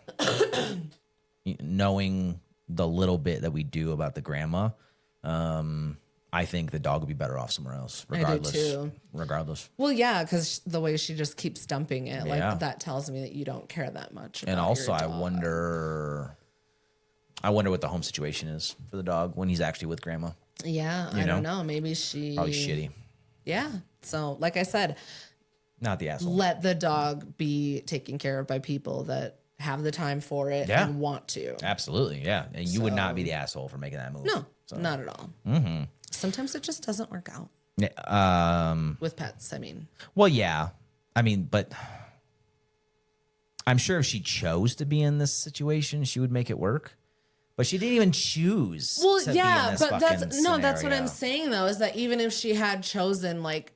the little bit that we do about the grandma, I think the dog would be better off somewhere else. Regardless. I do too. Regardless. Well, yeah, because the way she just keeps dumping it, like that tells me that you don't care that much. And also, I wonder what the home situation is for the dog when he's actually with grandma. Yeah, I don't know. Maybe she probably shitty. Yeah. So, like I said, not the asshole. Let the dog be taken care of by people that have the time for it and want to. Absolutely, yeah. And you would not be the asshole for making that move. No, not at all. Sometimes it just doesn't work out. With pets, I mean. Well, yeah. I mean, but I'm sure if she chose to be in this situation, she would make it work. But she didn't even choose. Well, to yeah, be in this but that's scenario. that's what I'm saying though, is that even if she had chosen like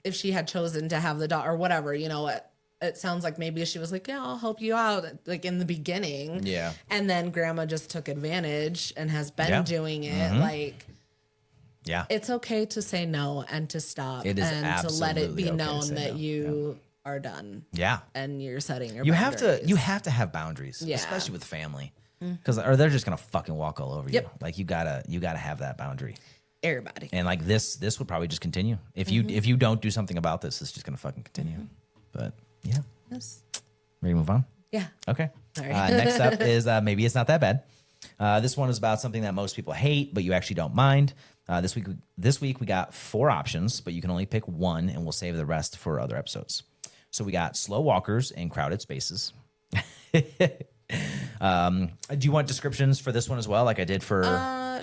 if she had chosen to have the dog or whatever, you know what? It sounds like maybe she was like, yeah, I'll help you out, like in the beginning. Yeah. And then grandma just took advantage and has been doing it. Like, it's okay to say no and to stop it is and to let it be okay known that you are done. Yeah. And you're setting your boundaries. You have to have boundaries, especially with family. Because or they're just gonna fucking walk all over you. Like you gotta have that boundary. Everybody. And like this would probably just continue. If you don't do something about this, it's just gonna fucking continue. But yeah. Yes. Ready to move on? Yeah. Okay. Next up is maybe it's not that bad. This one is about something that most people hate, but you actually don't mind. This week we got 4 options, but you can only pick one, and we'll save the rest for other episodes. So we got slow walkers in crowded spaces. Do you want descriptions for this one as well, like I did for?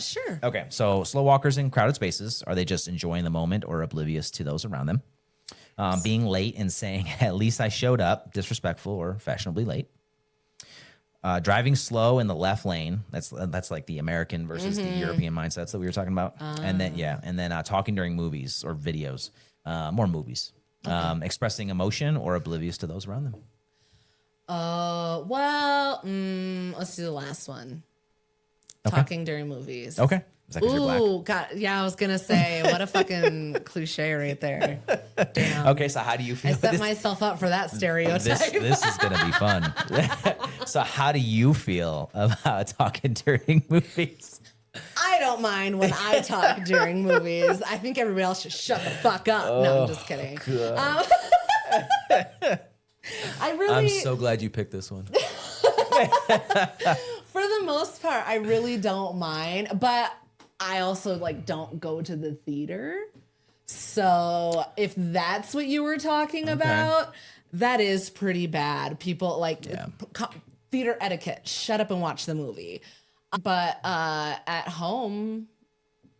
Sure. Okay, so slow walkers in crowded spaces, are they just enjoying the moment or oblivious to those around them? Being late and saying, at least I showed up, disrespectful or fashionably late. Driving slow in the left lane, that's like the American versus the European mindsets that we were talking about. And then talking during movies or videos, more movies. Expressing emotion or oblivious to those around them. Well, let's do the last one. Okay. Talking during movies. Okay. Is that 'cause you're black? Ooh, God, yeah, I was gonna say, what a fucking cliche right there. Damn. Okay, so how do you feel? I set myself up for that stereotype. This is gonna be fun. So how do you feel about talking during movies? I don't mind when I talk during movies. I think everybody else should shut the fuck up. No, I'm just kidding. I'm so glad you picked this one. For the most part, I really don't mind, but I also like don't go to the theater. So if that's what you were talking about, that is pretty bad. People like theater etiquette. Shut up and watch the movie. But at home,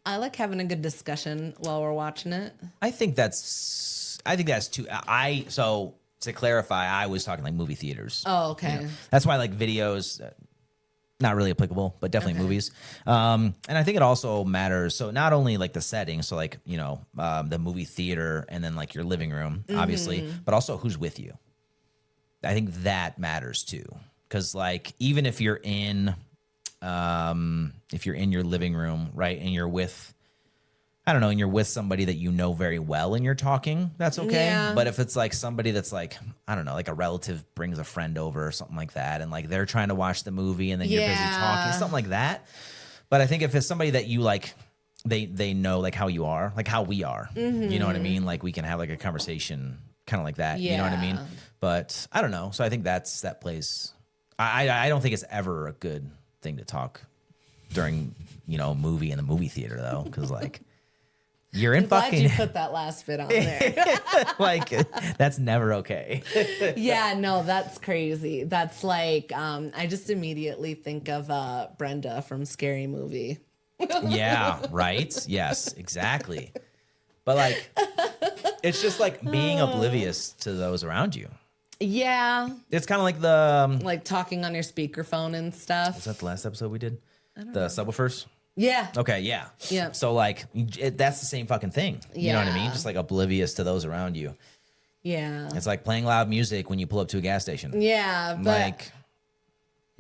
I like having a good discussion while we're watching it. I think that's too. So to clarify, I was talking like movie theaters. Oh, okay. You know? That's why like videos, not really applicable, but definitely movies. And I think it also matters. So not only like the setting, so like, you know, the movie theater and then like your living room, obviously, but also who's with you. I think that matters too. Cause like, even if you're in your living room, right, and you're with, I don't know, and you're with somebody that you know very well and you're talking, that's okay. Yeah. But if it's like somebody that's like, I don't know, like a relative brings a friend over or something like that, and like they're trying to watch the movie and then you're busy talking, something like that. But I think if it's somebody that you like, they know like how you are, like how we are, you know what I mean? Like we can have like a conversation kind of like that, you know what I mean? But I don't know. So I think that plays, I don't think it's ever a good thing to talk during, you know, a movie in the movie theater though, because like you're in glad fucking. You put that last bit on there. Like that's never okay. Yeah, no, that's crazy. That's like I just immediately think of Brenda from Scary Movie. Yeah, right? Yes, exactly. But like, it's just like being oblivious to those around you. Yeah. It's kind of like the... Like talking on your speakerphone and stuff. Was that the last episode we did? The subwoofers? Yeah. Okay, yeah. Yeah. So like, that's the same fucking thing. You know what I mean? Yeah. Just like oblivious to those around you. Yeah. It's like playing loud music when you pull up to a gas station. Yeah. But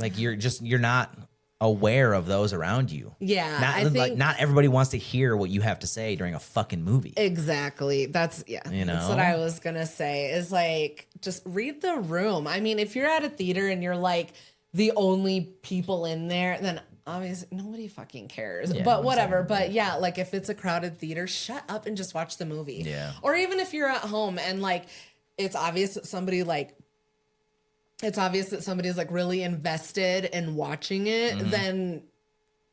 Like you're not aware of those around you. yeah. I think like not everybody wants to hear what you have to say during a fucking movie. Exactly. That's that's what I was gonna say is like just read the room. I mean, if you're at a theater and you're like the only people in there, then obviously nobody fucking cares. Yeah, but whatever. But yeah, like if it's a crowded theater, shut up and just watch the movie. Yeah. Or even if you're at home and like it's obvious that somebody's like really invested in watching it, then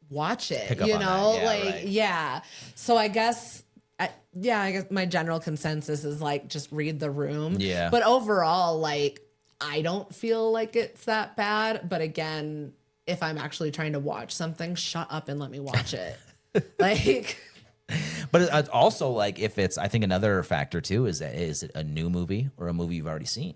watch it. Pick up on that. Yeah, right. So I guess my general consensus is like just read the room. Yeah. But overall, like I don't feel like it's that bad. But again, if I'm actually trying to watch something, shut up and let me watch it. Like. But it's also like if it's, I think another factor too is it a new movie or a movie you've already seen?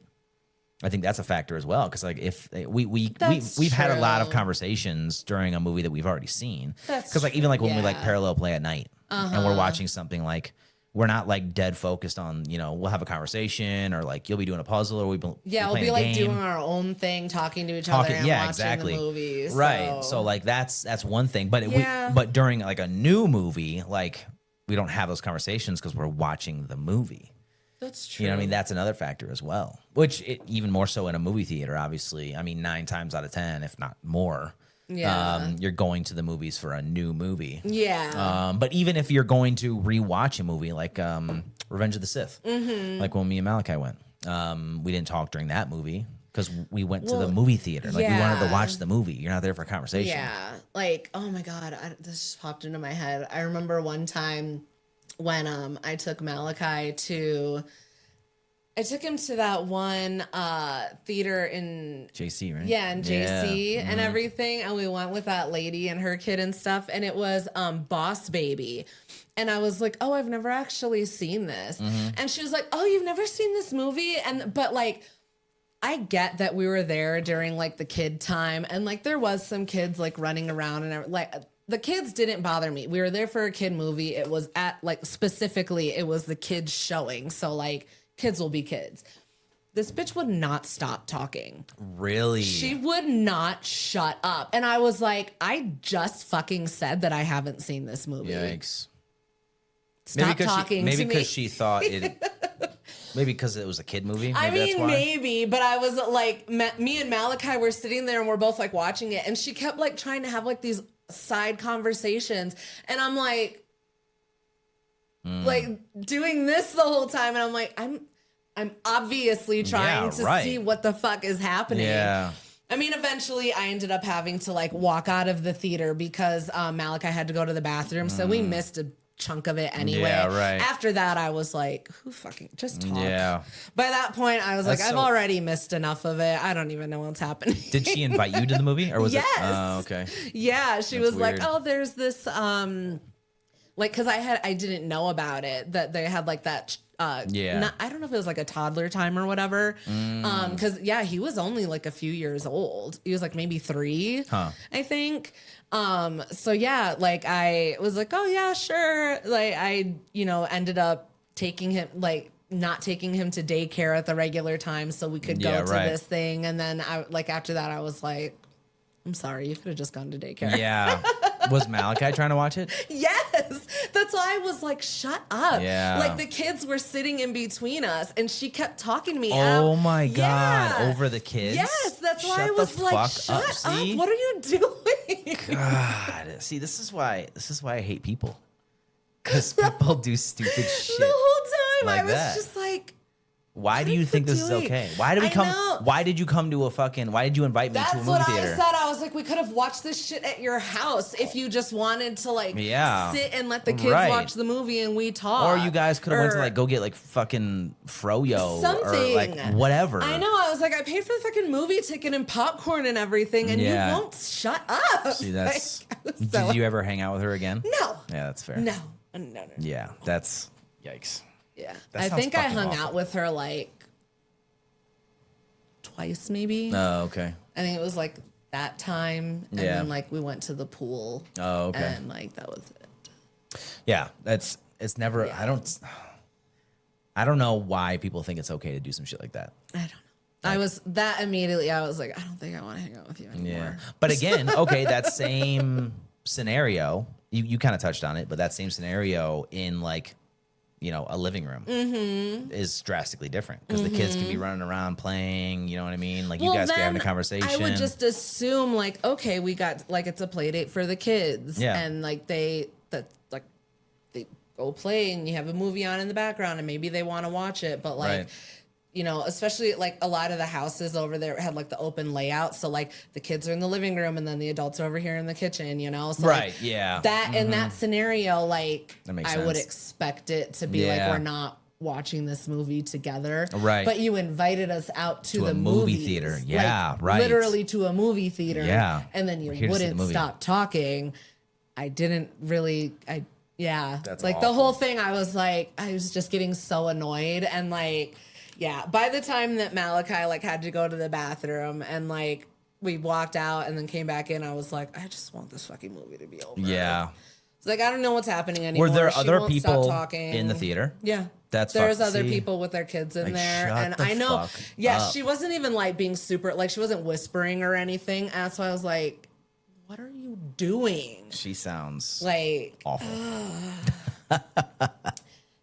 I think that's a factor as well, because like if we've had a lot of conversations during a movie that we've already seen. Because like even like when we like parallel play at night and we're watching something, like we're not like dead focused on, we'll have a conversation or like you'll be doing a puzzle or we'll be like doing our own thing, talking to each other and watching the movies. Right. So like that's one thing. But but during like a new movie, like we don't have those conversations because we're watching the movie. That's true. You know what I mean? That's another factor as well, which even more so in a movie theater, obviously. I mean, 9 times out of 10, if not more, you're going to the movies for a new movie. Yeah. But even if you're going to rewatch a movie like Revenge of the Sith, like when me and Malachi went, we didn't talk during that movie because we went to the movie theater. Like we wanted to watch the movie. You're not there for a conversation. Yeah. Like, oh my God, this just popped into my head. I remember one time when I took Malachi to that one theater in JC, right? Yeah, in JC and everything. And we went with that lady and her kid and stuff. And it was Boss Baby. And I was like, oh, I've never actually seen this. And she was like, oh, you've never seen this movie? But like, I get that we were there during like the kid time. And like, there was some kids like running around and like, the kids didn't bother me. We were there for a kid movie. It was specifically, it was the kids showing. So like kids will be kids. This bitch would not stop talking. Really? She would not shut up. And I was like, I just fucking said that I haven't seen this movie. Yikes. Stop talking to me. Maybe because she thought it... Maybe because it was a kid movie. Maybe, but I was like, me and Malachi were sitting there and we're both like watching it. And she kept like trying to have like these side conversations. And I'm like doing this the whole time. And I'm like, I'm obviously trying to see what the fuck is happening. Yeah. I mean, eventually I ended up having to like walk out of the theater because Malachi had to go to the bathroom. So we missed a chunk of it anyway. Yeah, right. After that, I was like, who fucking just talk? Yeah. By that point, I was like, I've already missed enough of it. I don't even know what's happening. Did she invite you to the movie? Or was yes. it? Oh, okay. Yeah. She was weird. like, oh, there's this, like, cause I didn't know about it, that they had like that, I don't know if it was like a toddler time or whatever. Cause he was only like a few years old. He was like maybe 3, I think. So yeah, like I was like, oh yeah, sure. Like I, ended up taking him, like not taking him to daycare at the regular time so we could go to this thing. And then after that I was like, I'm sorry, you could have just gone to daycare. Yeah. Was Malachi trying to watch it? Yes. That's why I was like, shut up. Yeah. Like the kids were sitting in between us and she kept talking to me. Oh my God. Over the kids? Yes. That's why I was like, shut up. What are you doing? God. See, this is why I hate people. Because people do stupid shit. The whole time like I was that. just like, Why do you think this is okay? Why did we come? Why did you come to a fucking? Why did you invite me to a movie That's theater? what I said. I was like, we could have watched this shit at your house if you just wanted to like sit and let the kids watch the movie and we talk. Or you guys could have went to like go get like fucking froyo or like whatever. I know. I was like, I paid for the fucking movie ticket and popcorn and everything, and you won't shut up. See, that's. Did you ever hang out with her again? No. Yeah, that's fair. No. Yeah, that's yikes. Yeah, I think I hung out with her like twice, maybe. Oh, okay. I think it was like that time, and then like we went to the pool. Oh, okay. And like that was it. Yeah, it's never. Yeah. I don't know why people think it's okay to do some shit like that. I don't know. I was that immediately. I was like, I don't think I want to hang out with you anymore. Yeah, but again, okay, that same scenario. You kind of touched on it, but that same scenario in like. A living room is drastically different because the kids can be running around playing, you know what I mean? Like you guys can have a conversation. I would just assume like, okay, we got like it's a play date for the kids. Yeah. And like they go play and you have a movie on in the background and maybe they want to watch it. But like especially like a lot of the houses over there had like the open layout. So like the kids are in the living room and then the adults are over here in the kitchen, So like, that in that scenario, like I would expect it to be like we're not watching this movie together. Right. But you invited us out to the movie theater. Yeah, like, right. Literally to a movie theater. Yeah. And then you wouldn't stop talking. I didn't really That's like awful. The whole thing I was just getting so annoyed and like by the time that Malachi like had to go to the bathroom and like we walked out and then came back in, I was like, I just want this fucking movie to be over. Yeah. It's like I don't know what's happening anymore. Were there other people in the theater? Yeah. There's other people with their kids in there. And I know she wasn't even like being super like she wasn't whispering or anything. And so I was like, what are you doing? She sounds like awful.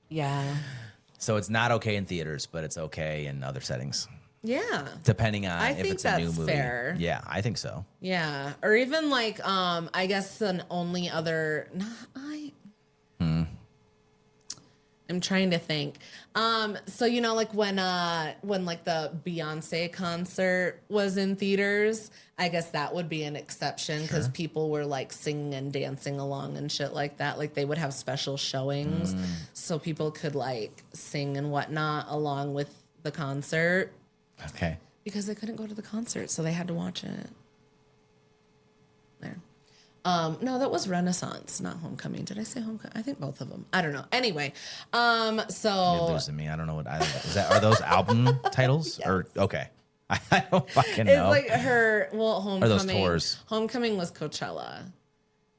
Yeah. So it's not okay in theaters, but it's okay in other settings. Yeah. Depending on if it's a new movie. Fair. Yeah, I think so. Yeah. Or even like I guess an only other I'm trying to think. So like when like the Beyonce concert was in theaters, I guess that would be an exception because people were like singing and dancing along and shit like that. Like they would have special showings so people could like sing and whatnot along with the concert. Okay. Because they couldn't go to the concert, so they had to watch it. There. No, that was Renaissance, not Homecoming. Did I say Homecoming? I think both of them. I don't know. Anyway, so you're losing me. I don't know what is that. Are those album titles or okay? I don't fucking know. It's like her. Well, Homecoming. Are those tours? Homecoming was Coachella.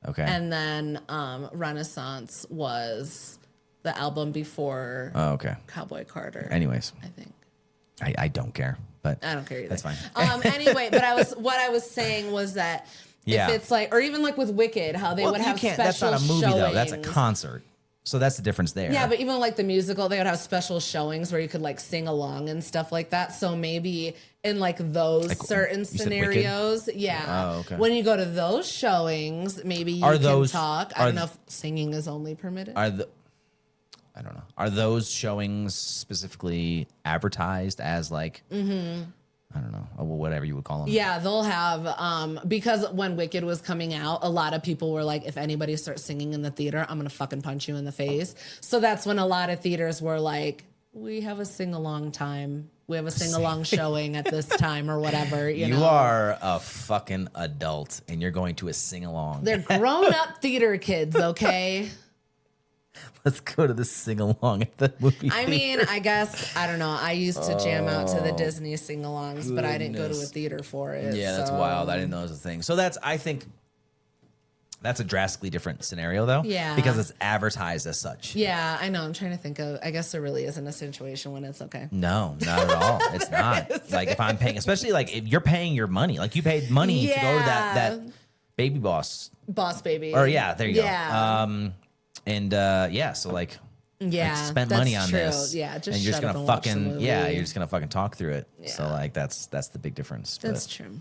Okay. And then Renaissance was the album before. Oh, okay. Cowboy Carter. Anyways, I think. I don't care, but I don't care either. That's fine. Anyway, but what I was saying was that. If it's like, or even like with Wicked, how they would have special That's not a movie showings. though. That's a concert. So that's the difference there. Yeah, but even like the musical, they would have special showings where you could like sing along and stuff like that. So maybe in like those like, certain scenarios, when you go to those showings, maybe you can talk. I don't know if singing is only permitted. I don't know. Are those showings specifically advertised as like... I don't know, whatever you would call them. Yeah, they'll have, because when Wicked was coming out, a lot of people were like, if anybody starts singing in the theater, I'm going to fucking punch you in the face. So that's when a lot of theaters were like, we have a sing-along time. We have a sing-along showing at this time or whatever. You know? Are a fucking adult and you're going to a sing-along. They're grown-up theater kids, okay? Let's go to the sing-along at the movie theater. I mean, I guess, I don't know. I used to jam out to the Disney sing-alongs, but I didn't go to a theater for it. Yeah, that's wild. I didn't know it was a thing. So I think that's a drastically different scenario, though. Yeah. Because it's advertised as such. Yeah, I know. I'm trying to think of, I guess there really isn't a situation when it's okay. No, not at all. It's not. Like, if I'm paying, especially, like, if you're paying your money. Like, you paid money to go to that Baby Boss. Boss Baby. Or, yeah, there you go. And so like spent money on this. Yeah, just and you're just gonna fucking you're just gonna fucking talk through it. Yeah. So like that's the big difference. That's true.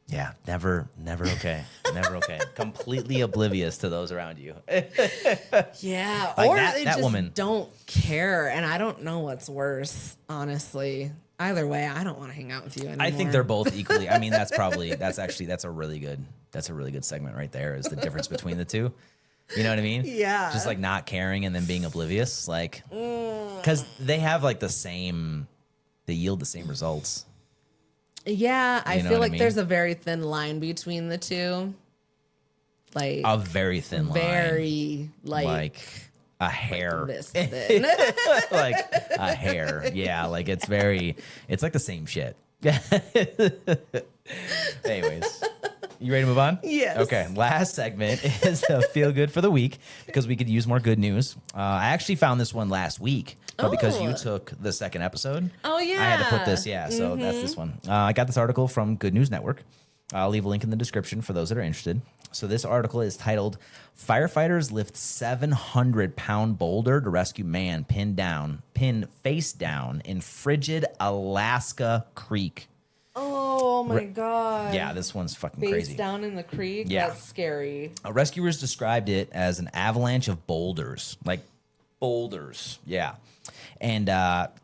Yeah, never okay. Never okay. Completely oblivious to those around you. Yeah, Like or that they just woman. don't care, and I don't know what's worse, honestly. Either way, I don't want to hang out with you anymore. I think they're both equally. I mean, that's a really good segment right there, is the difference between the two. You know what I mean? Yeah. Just like not caring and then being oblivious. Like, because they have like they yield the same results. Yeah, I You know feel what I like mean? there's a very thin line between the two. Like A very thin line. very Like a hair. this thin. Like a hair. Yeah, like it's like the same shit. Anyways, you ready to move on? Yes. Okay, last segment is a feel good for the week because we could use more good news. I actually found this one last week, but because you took the second episode, Oh, I had to put this. Yeah, so that's this one. I got this article from Good News Network. I'll leave a link in the description for those that are interested. So this article is titled "Firefighters Lift 700-Pound Boulder to Rescue Man Pinned Face Down in Frigid Alaska Creek." Oh my god. Yeah, this one's fucking Face crazy. down in the creek. Yeah. That's scary. Rescuers described it as an avalanche of boulders, like boulders. Yeah. And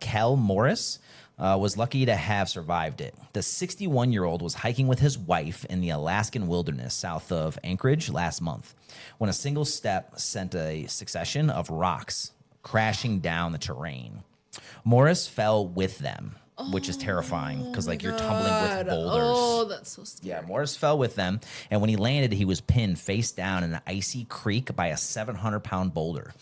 Kel Morris was lucky to have survived it. The 61-year-old was hiking with his wife in the Alaskan wilderness south of Anchorage last month when a single step sent a succession of rocks crashing down the terrain. Morris fell with them, which is terrifying because like you're tumbling with boulders. Oh, that's so scary. Yeah, Morris fell with them, and when he landed, he was pinned face down in an icy creek by a 700-pound boulder.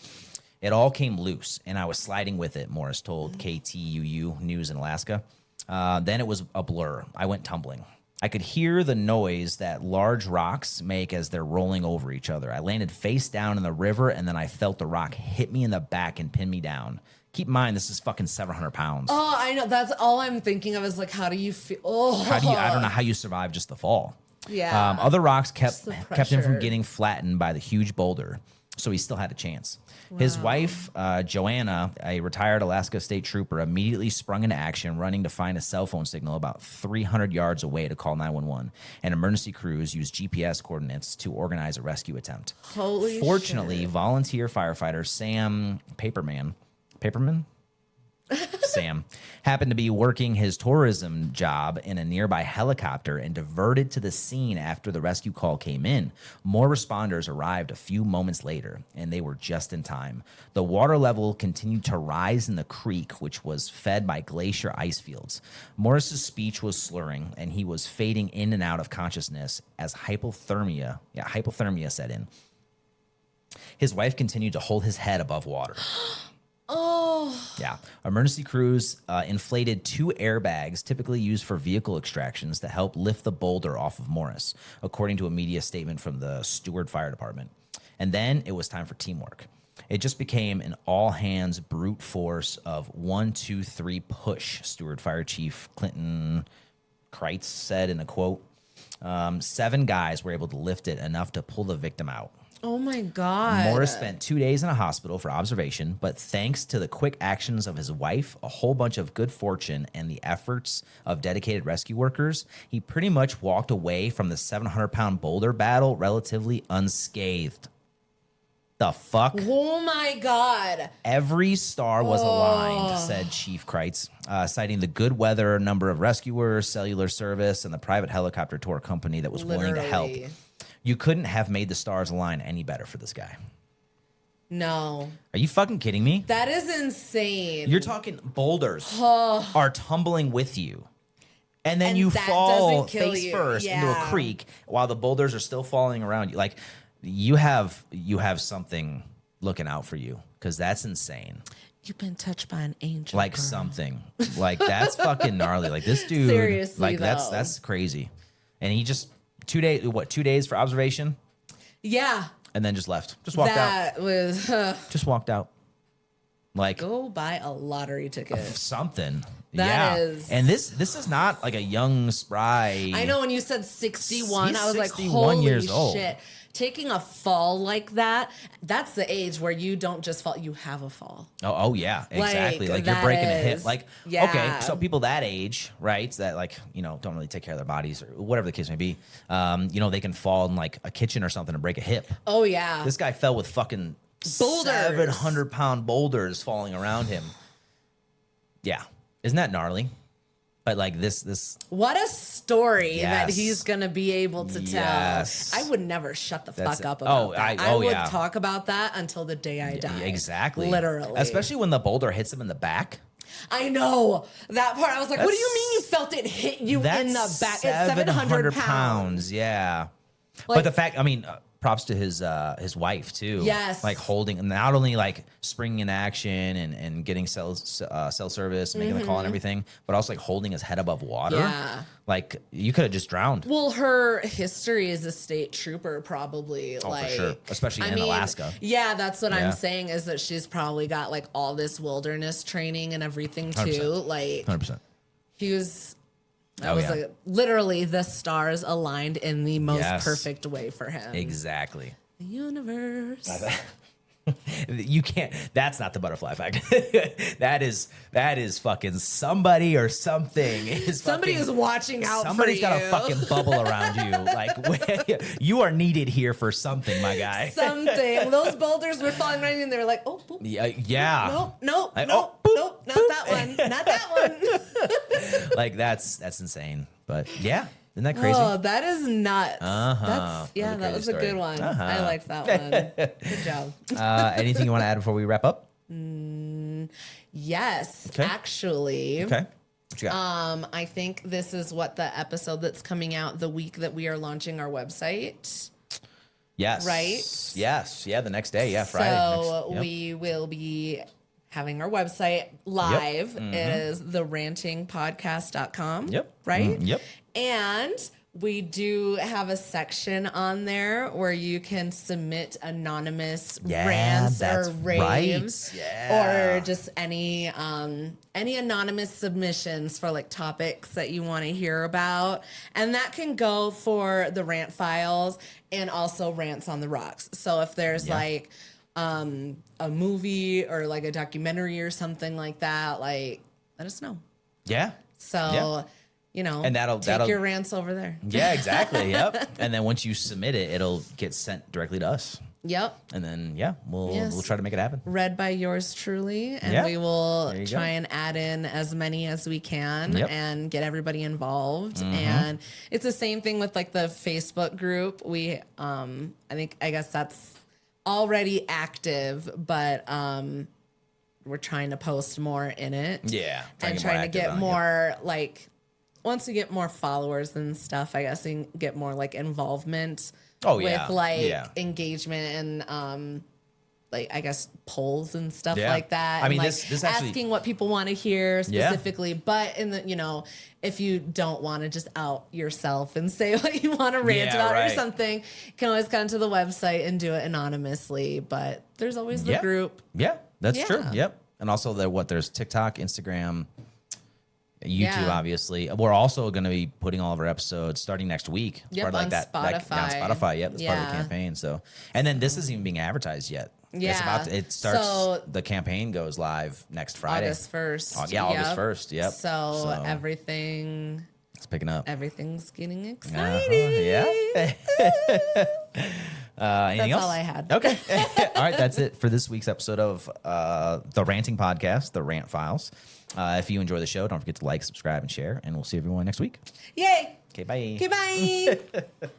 It all came loose, and I was sliding with it, Morris told KTUU News in Alaska. Then it was a blur. I went tumbling. I could hear the noise that large rocks make as they're rolling over each other. I landed face down in the river, and then I felt the rock hit me in the back and pin me down. Keep in mind, this is fucking 700 pounds. Oh, I know. That's all I'm thinking of is like, how do you feel? Oh, I don't know how you survive just the fall. Yeah. Other rocks kept the him from pressure. getting flattened by the huge boulder, so he still had a chance. His wife, Joanna, a retired Alaska State Trooper, immediately sprung into action, running to find a cell phone signal about 300 yards away to call 911. And emergency crews used GPS coordinates to organize a rescue attempt. Holy Fortunately, shit. volunteer firefighter Sam Paperman Sam happened to be working his tourism job in a nearby helicopter and diverted to the scene after the rescue call came in. More responders arrived a few moments later, and they were just in time. The water level continued to rise in the creek, which was fed by glacier ice fields. Morris's speech was slurring, and he was fading in and out of consciousness as hypothermia set in. His wife continued to hold his head above water. Oh. Yeah. Emergency crews inflated 2 airbags typically used for vehicle extractions to help lift the boulder off of Morris, according to a media statement from the Stewart Fire Department. And then it was time for teamwork. It just became an all-hands brute force of 1, 2, 3 push, Stewart Fire Chief Clinton Kreitz said in a quote. 7 guys were able to lift it enough to pull the victim out. Oh my God. Morris spent 2 days in a hospital for observation, but thanks to the quick actions of his wife, a whole bunch of good fortune, and the efforts of dedicated rescue workers, he pretty much walked away from the 700-pound boulder battle relatively unscathed. The fuck? Oh my God. Every star was aligned, said Chief Kreitz, citing the good weather, number of rescuers, cellular service, and the private helicopter tour company that was willing to help. Literally. You couldn't have made the stars align any better for this guy. No. Are you fucking kidding me? That is insane. You're talking boulders are tumbling with you. And then And you that fall doesn't kill face you. first into a Yeah. creek while the boulders are still falling around you. Like you have something looking out for you because that's insane. You've been touched by an angel. Like girl. something. Like that's fucking gnarly. Like this dude. Seriously, like though. that's crazy. And he just 2 days. What, 2 days for observation? Yeah. And then just left. Just walked out. That was. Just walked out. Like, Go buy a lottery ticket. something. That yeah. is- And this is not like a young, spry. I know when you said 61, He's I was like, 61 holy years old. shit. Taking a fall like that, that's the age where you don't just fall, you have a fall. Oh yeah, exactly. Like you're that breaking a hip. is- Like, yeah. okay, so people that age, right, that like, don't really take care of their bodies or whatever the case may be, they can fall in like a kitchen or something and break a hip. Oh, yeah. This guy fell with fucking Boulders. 700-pound boulders falling around him. Yeah. Isn't that gnarly? But like this. What a story that Yes. he's going to be able to tell. Yes. I would never shut the That's fuck it. up about that. I would yeah. talk about that until the day I die. Exactly. Literally. Especially when the boulder hits him in the back. I know. That part, I was like, what do you mean you felt it hit you in the back? It's 700 pounds. Yeah. Like- but the fact, props to his wife too. Yes. Like holding, not only like springing in action and getting cell service, making the call and everything, but also like holding his head above water. Yeah. Like you could have just drowned. Well, her history as a state trooper probably For like sure. Especially in Alaska. Yeah, that's what Yeah. I'm saying is that she's probably got like all this wilderness training and everything too. 100%. Like 100%. he was Oh, was yeah. like literally the stars aligned in the most Yes. perfect way for him. Exactly. The universe. You can't. That's not the butterfly effect. that is fucking somebody or something. Somebody is watching out Somebody's for got you. a fucking bubble around you. Like you are needed here for something, my guy. Something. Those boulders were falling right in. They were like, oh, boop. Yeah. Nope, Like, nope, oh, boop, nope, not that one, not that one. Like that's insane. But yeah, isn't that crazy? Oh, that is nuts. Uh-huh. Yeah, That's a that crazy was a story. good one. Uh-huh. I liked that one. Good job. Anything you want to add before we wrap up? Yes, Okay. actually. Okay. What you got? I think this is what the episode that's coming out the week that we are launching our website. Yes. right? Yes. Yeah. The next day. Yeah. Friday. So Yep. we will be having our website live. Mm-hmm. It is therantingpodcast.com. Yep. Right? Yep. And we do have a section on there where you can submit anonymous Yeah, rants that's or raves, right. Yeah. or just any anonymous submissions for like topics that you want to hear about, and that can go for the Rant Files and also Rants on the Rocks. So if there's like a movie or like a documentary or something like that, like let us know. Yeah. So. Yeah. You know, And that'll your rants over there. Yeah, exactly. Yep. And then once you submit it, it'll get sent directly to us. Yep. And then we'll Yes. we'll try to make it happen. Read by yours truly, and Yeah. we will There you try go. and add in as many as we can Yep. and get everybody involved. And it's the same thing with like the Facebook group. We I guess that's already active, but we're trying to post more in it. Yeah. And trying to get more like once we get more followers and stuff, I guess we can get more like involvement with like engagement and like I guess polls and stuff Yeah. like that. I mean, and, this like, actually- asking what people want to hear specifically, but in the if you don't want to just out yourself and say what you want to rant about or something, you can always come to the website and do it anonymously. But there's always the group. Yeah, that's true. Yeah. Yep. And also there's TikTok, Instagram, YouTube, Yeah. obviously. We're also going to be putting all of our episodes starting next week. It's Yep, part of on on Spotify. Yep, it's part of the Yeah. campaign. So, and then this isn't even being advertised yet. Yeah. It starts. So- the campaign goes live next Friday. August 1st. August 1st. Yep. So everything's it's picking up. getting exciting. Yeah. Anything That's else? all I had. Okay. All right. That's it for this week's episode of the Ranting Podcast, the Rant Files. If you enjoy the show, don't forget to like, subscribe, and share. And we'll see everyone next week. Yay. Okay. Bye. Okay, bye.